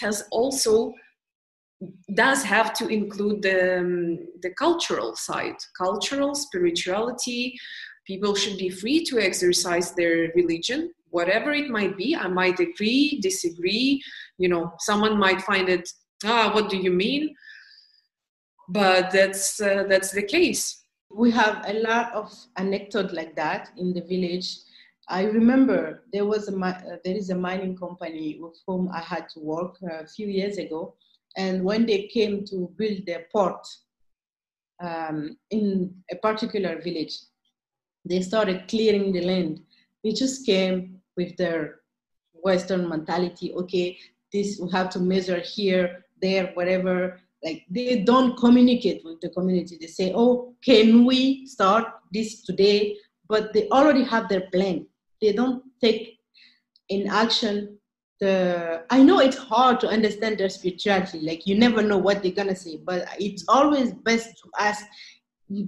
does have to include the cultural side, cultural, spirituality. People should be free to exercise their religion, whatever it might be. I might agree, disagree, you know, someone might find it, what do you mean? But that's the case. We have a lot of anecdotes like that in the village. I remember there is a mining company with whom I had to work a few years ago. And when they came to build their port in a particular village, they started clearing the land. They just came with their Western mentality. Okay, this we have to measure here, there, whatever. Like, they don't communicate with the community. They say, oh, can we start this today? But they already have their plan. They don't take in action I know it's hard to understand their spirituality. Like, you never know what they're going to say. But it's always best to ask,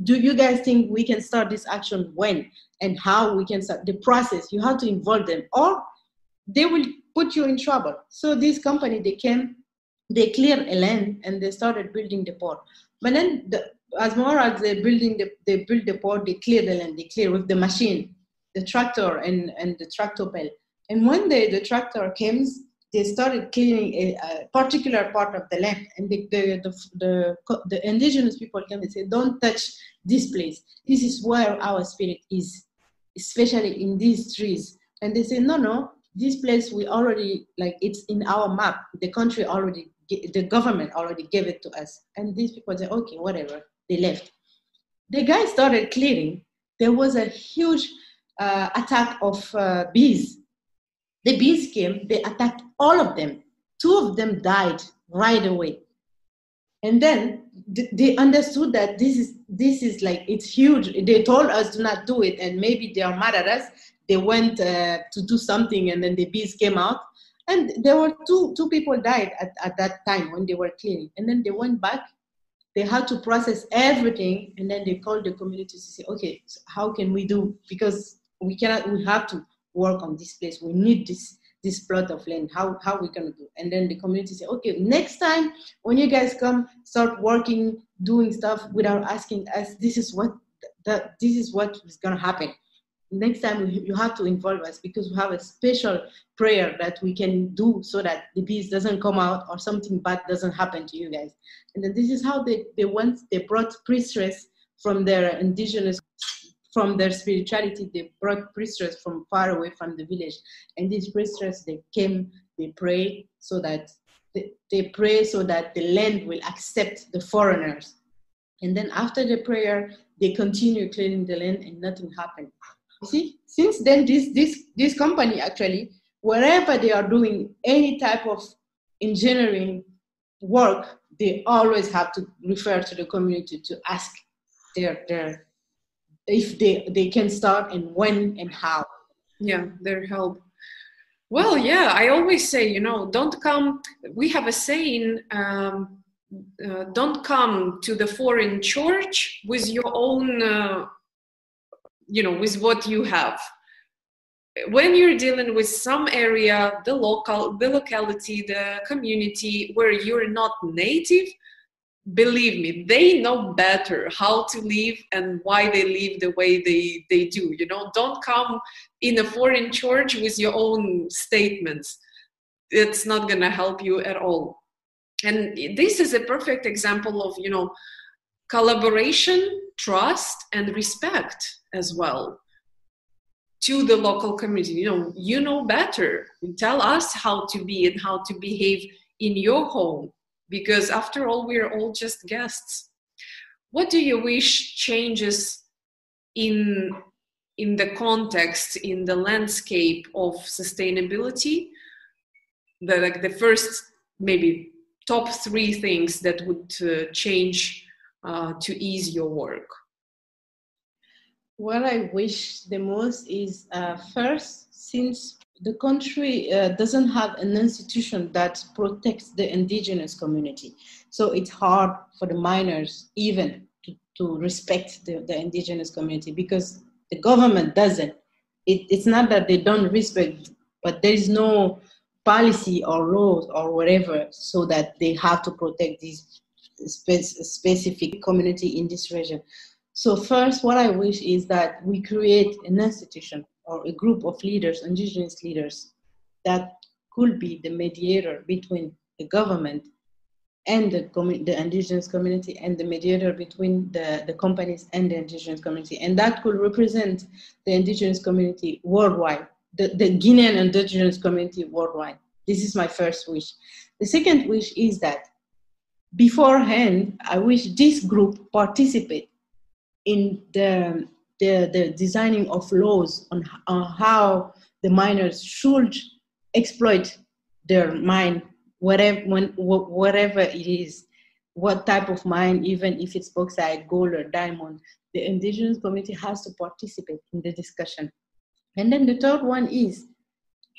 do you guys think we can start this action when? And how we can start the process? You have to involve them, or they will put you in trouble. So this company, they came, they cleared a land, and they started building the port. But then, as more as they build the port, they clear the land. They clear with the machine, the tractor and the tractor bell. And one day the tractor came, they started clearing a particular part of the land, and the indigenous people came and said, "Don't touch this place. This is where our spirit is, especially in these trees." And they say, "No, this place we already, like, it's in our map. The country already, the government already gave it to us." And these people say, "Okay, whatever." They left. The guy started clearing. There was a huge attack of bees. The bees came, they attacked all of them. 2 of them died right away. And then they understood that this is like, it's huge. They told us to not do it, and maybe they are mad at us. They went to do something, and then the bees came out. And there were two people died at that time when they were cleaning. And then they went back. They had to process everything, and then they called the community to say, okay, so how can we do? Because we have to work on this place. We need this plot of land. How are we going to do? And then the community say, okay, next time when you guys come, start working, doing stuff without asking us, this is what is going to happen. Next time you have to involve us, because we have a special prayer that we can do so that the bees doesn't come out or something bad doesn't happen to you guys. And then this is how they brought priestess from their indigenous, from their spirituality. They brought priestess from far away from the village. And these priestess, they came, they pray so that the land will accept the foreigners. And then after the prayer, they continue clearing the land, and nothing happened. You see, since then, this company actually, wherever they are doing any type of engineering work, they always have to refer to the community to ask if they can start, and when and how. Yeah, their help. Well, yeah, I always say, don't come. We have a saying, don't come to the foreign church with your own with what you have. When you're dealing with some area, the locality, the community where you're not native, believe me, they know better how to live and why they live the way they do. Don't come in a foreign church with your own statements. It's not going to help you at all. And this is a perfect example of, collaboration, trust, and respect as well to the local community. You know better. You tell us how to be and how to behave in your home, because after all, we're all just guests. What do you wish changes in the context, in the landscape of sustainability? The first, maybe top 3 things that would change to ease your work. What I wish the most is, first, since the country doesn't have an institution that protects the indigenous community, so it's hard for the miners even to respect the indigenous community, because the government doesn't. It's not that they don't respect, but there is no policy or laws or whatever so that they have to protect this specific community in this region. So first, what I wish is that we create an institution or a group of leaders, indigenous leaders, that could be the mediator between the government and the indigenous community, and the mediator between the companies and the indigenous community. And that could represent the indigenous community worldwide, the Guinean indigenous community worldwide. This is my first wish. The second wish is that beforehand, I wish this group participate in the designing of laws on how the miners should exploit their mine, whatever it is, what type of mine, even if it's bauxite, gold, or diamond. The indigenous community has to participate in the discussion. And then the third one is,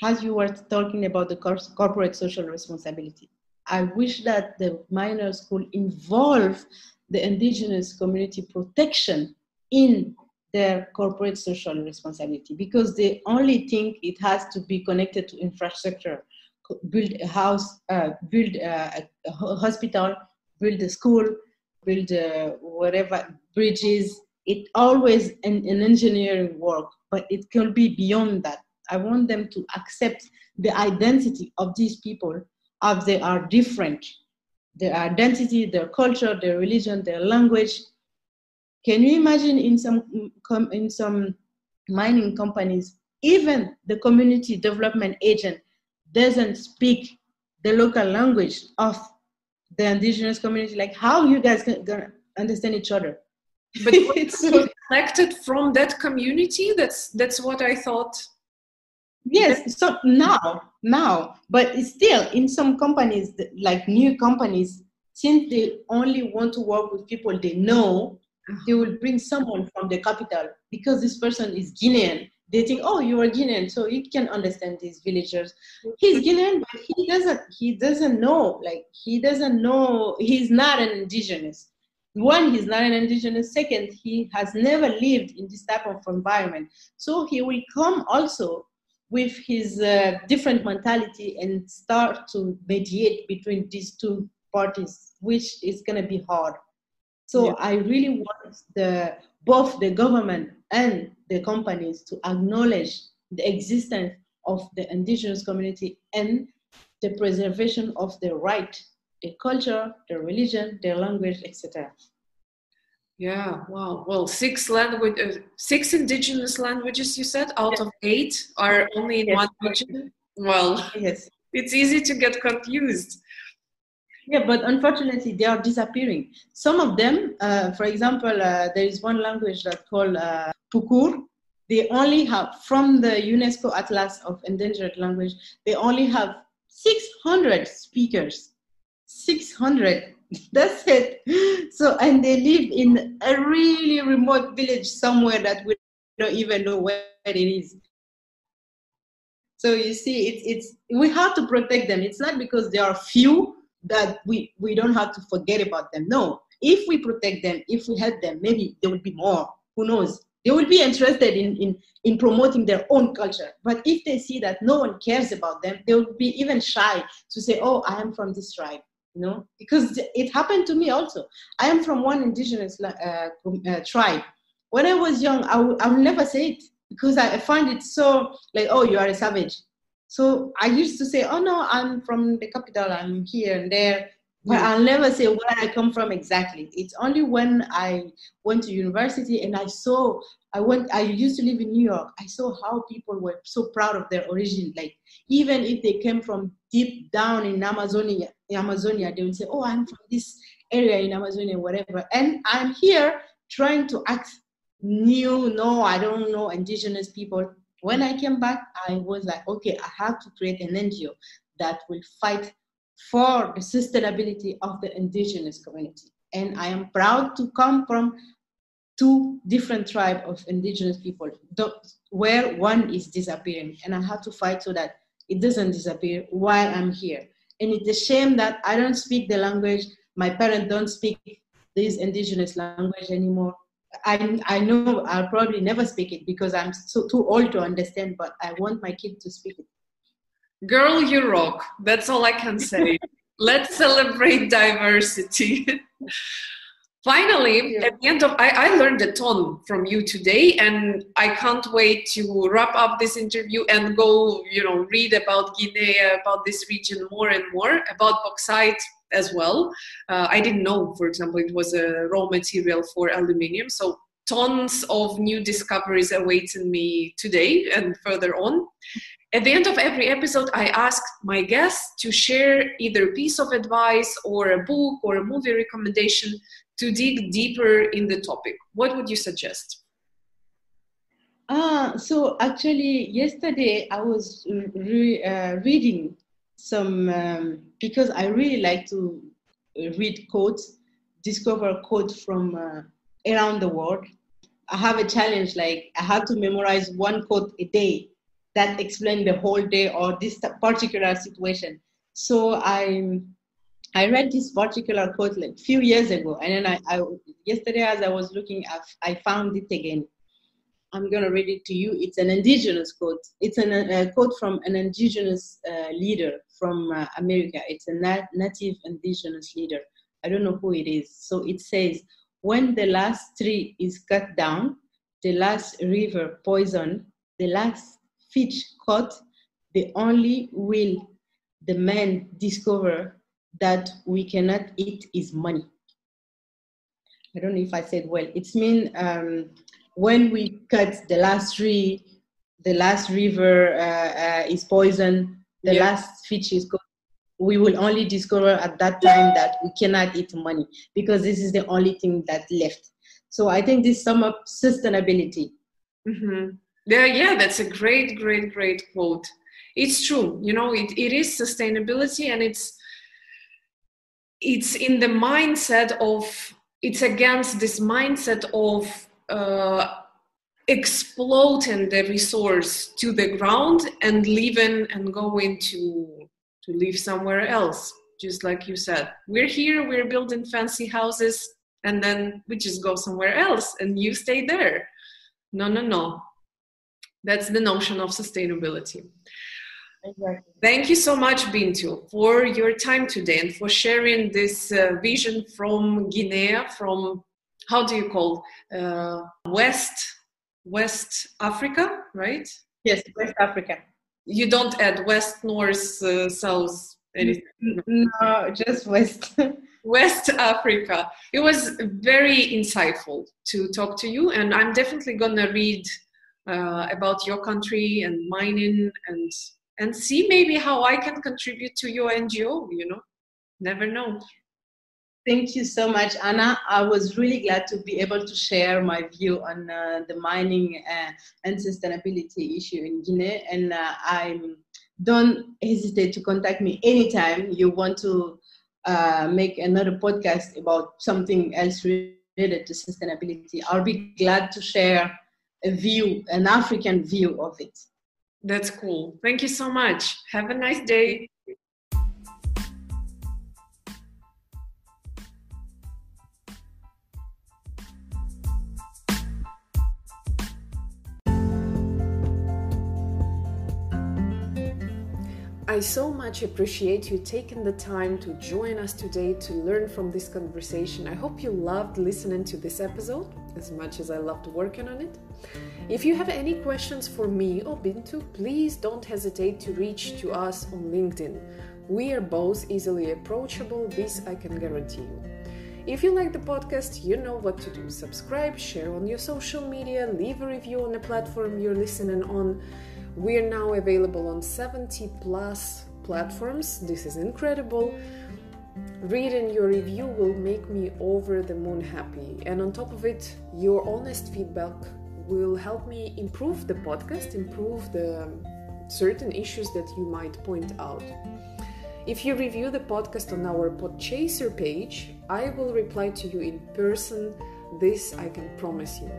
as you were talking about the corporate social responsibility, I wish that the miners could involve the indigenous community protection in their corporate social responsibility, because they only think it has to be connected to infrastructure, build a house, build a hospital, build a school, build whatever, bridges. It always an engineering work, but it can be beyond that. I want them to accept the identity of these people as they are different. Their identity, their culture, their religion, their language. Can you imagine in some mining companies, even the community development agent doesn't speak the local language of the indigenous community? Like, how you guys gonna understand each other? But it's selected from that community. That's what I thought. Yes, so now, but it's still in some companies, like new companies, since they only want to work with people they know, they will bring someone from the capital, because this person is Guinean. They think, oh, you are Guinean, so you can understand these villagers. He's Guinean, but he doesn't know, he's not an indigenous. One, he's not an indigenous. Second, he has never lived in this type of environment. So he will come also with his different mentality and start to mediate between these two parties, which is going to be hard. So yeah. I really want both the government and the companies to acknowledge the existence of the indigenous community and the preservation of their right, their culture, their religion, their language, etc. Yeah, wow. Well, 6 indigenous languages, you said, out of 8 are only in one region? Well, yes. It's easy to get confused. Yeah, but unfortunately, they are disappearing. Some of them, for example, there is one language that's called Pukur. They only have, from the UNESCO Atlas of Endangered Language, they only have 600 speakers. 600. That's it. So, and they live in a really remote village somewhere that we don't even know where it is. So you see, it's we have to protect them. It's not because they are few that we don't have to forget about them. No, if we protect them, if we help them, maybe there will be more. Who knows? They will be interested in promoting their own culture. But if they see that no one cares about them, they will be even shy to say, oh, I am from this tribe, because it happened to me also. I am from one indigenous tribe. When I was young, I will never say it because I find it so like, oh, you are a savage. So I used to say, oh no, I'm from the capital, I'm here and there. But I'll never say where I come from exactly. It's only when I went to university and I used to live in New York. I saw how people were so proud of their origin. Like, even if they came from deep down in Amazonia, they would say, oh, I'm from this area in Amazonia, whatever. And I'm here trying to act new. No, I don't know indigenous people. When I came back, I was like, okay, I have to create an NGO that will fight for the sustainability of the indigenous community. And I am proud to come from two different tribes of indigenous people, where one is disappearing. And I have to fight so that it doesn't disappear while I'm here. And it's a shame that I don't speak the language. My parents don't speak this indigenous language anymore. I know I'll probably never speak it because I'm too old to understand, but I want my kid to speak it. Girl, you rock. That's all I can say. Let's celebrate diversity. Finally, at the end of, I learned a ton from you today, and I can't wait to wrap up this interview and go, read about Guinea, about this region more and more, about bauxite as well. I didn't know, for example, it was a raw material for aluminium. So tons of new discoveries awaiting me today and further on. At the end of every episode, I ask my guests to share either a piece of advice or a book or a movie recommendation to dig deeper in the topic. What would you suggest? So actually, yesterday I was reading some, because I really like to read quotes, discover quotes from around the world. I have a challenge, like I have to memorize one quote a day that explain the whole day or this particular situation. So I read this particular quote like a few years ago, and then I yesterday as I was looking, I found it again. I'm going to read it to you. It's an indigenous quote. It's a quote from an indigenous leader from America. It's a native indigenous leader. I don't know who it is. So it says, when the last tree is cut down, the last river poisoned, the last fish caught, the only will the man discover that we cannot eat is money. I don't know if I said well. It's mean when we cut the last tree, the last river is poisoned, the last fish is caught, we will only discover at that time that we cannot eat money because this is the only thing that left. So I think this sums up sustainability. Mm-hmm. Yeah, that's a great quote. It's true. It is sustainability, and it's in the mindset of, it's against this mindset of exploiting the resource to the ground and leaving and going to live somewhere else. Just like you said, we're here, we're building fancy houses, and then we just go somewhere else and you stay there. No. That's the notion of sustainability. Exactly. Thank you so much, Bintou, for your time today and for sharing this vision from Guinea, from, how do you call, West Africa, right? Yes, West Africa. You don't add West, North, South, anything? No, just West. West Africa. It was very insightful to talk to you, and I'm definitely going to read about your country and mining and see maybe how I can contribute to your NGO, never know. Thank you so much, Anna. I was really glad to be able to share my view on the mining and sustainability issue in Guinea. And don't hesitate to contact me anytime you want to make another podcast about something else related to sustainability. I'll be glad to share a view, an African view of it. That's cool. Thank you so much. Have a nice day. I so much appreciate you taking the time to join us today to learn from this conversation. I hope you loved listening to this episode as much as I loved working on it. If you have any questions for me or Bintou, please don't hesitate to reach to us on LinkedIn. We are both easily approachable, this I can guarantee you. If you like the podcast, you know what to do. Subscribe, share on your social media, leave a review on the platform you're listening on. We're now available on 70 plus platforms. This is incredible. Reading your review will make me over the moon happy. And on top of it, your honest feedback will help me improve the podcast, improve the certain issues that you might point out. If you review the podcast on our Podchaser page, I will reply to you in person. This I can promise you.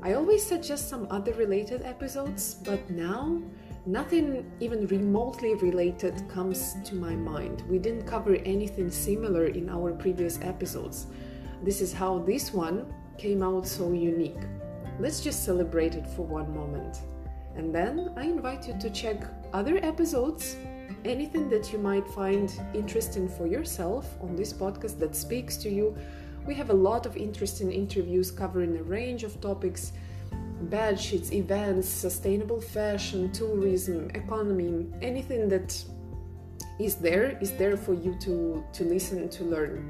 I always suggest some other related episodes, but now nothing even remotely related comes to my mind. We didn't cover anything similar in our previous episodes. This is how this one came out so unique. Let's just celebrate it for one moment. And then I invite you to check other episodes, anything that you might find interesting for yourself on this podcast that speaks to you. We have a lot of interesting interviews covering a range of topics: bed sheets, events, sustainable fashion, tourism, economy. Anything that is there for you to listen, to learn.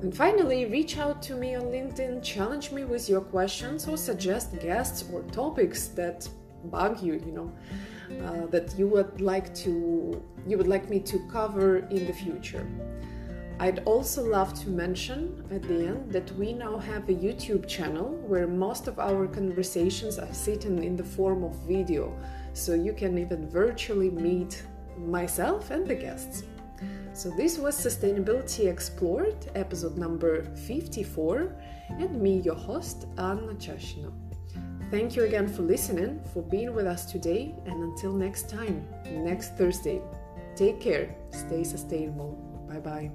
And finally, reach out to me on LinkedIn, challenge me with your questions or suggest guests or topics that bug you, that you would like me to cover in the future. I'd also love to mention at the end that we now have a YouTube channel where most of our conversations are sitting in the form of video, so you can even virtually meet myself and the guests. So this was Sustainability Explored, episode number 54, and me, your host, Anna Chashina. Thank you again for listening, for being with us today, and until next time, next Thursday. Take care, stay sustainable. Bye-bye.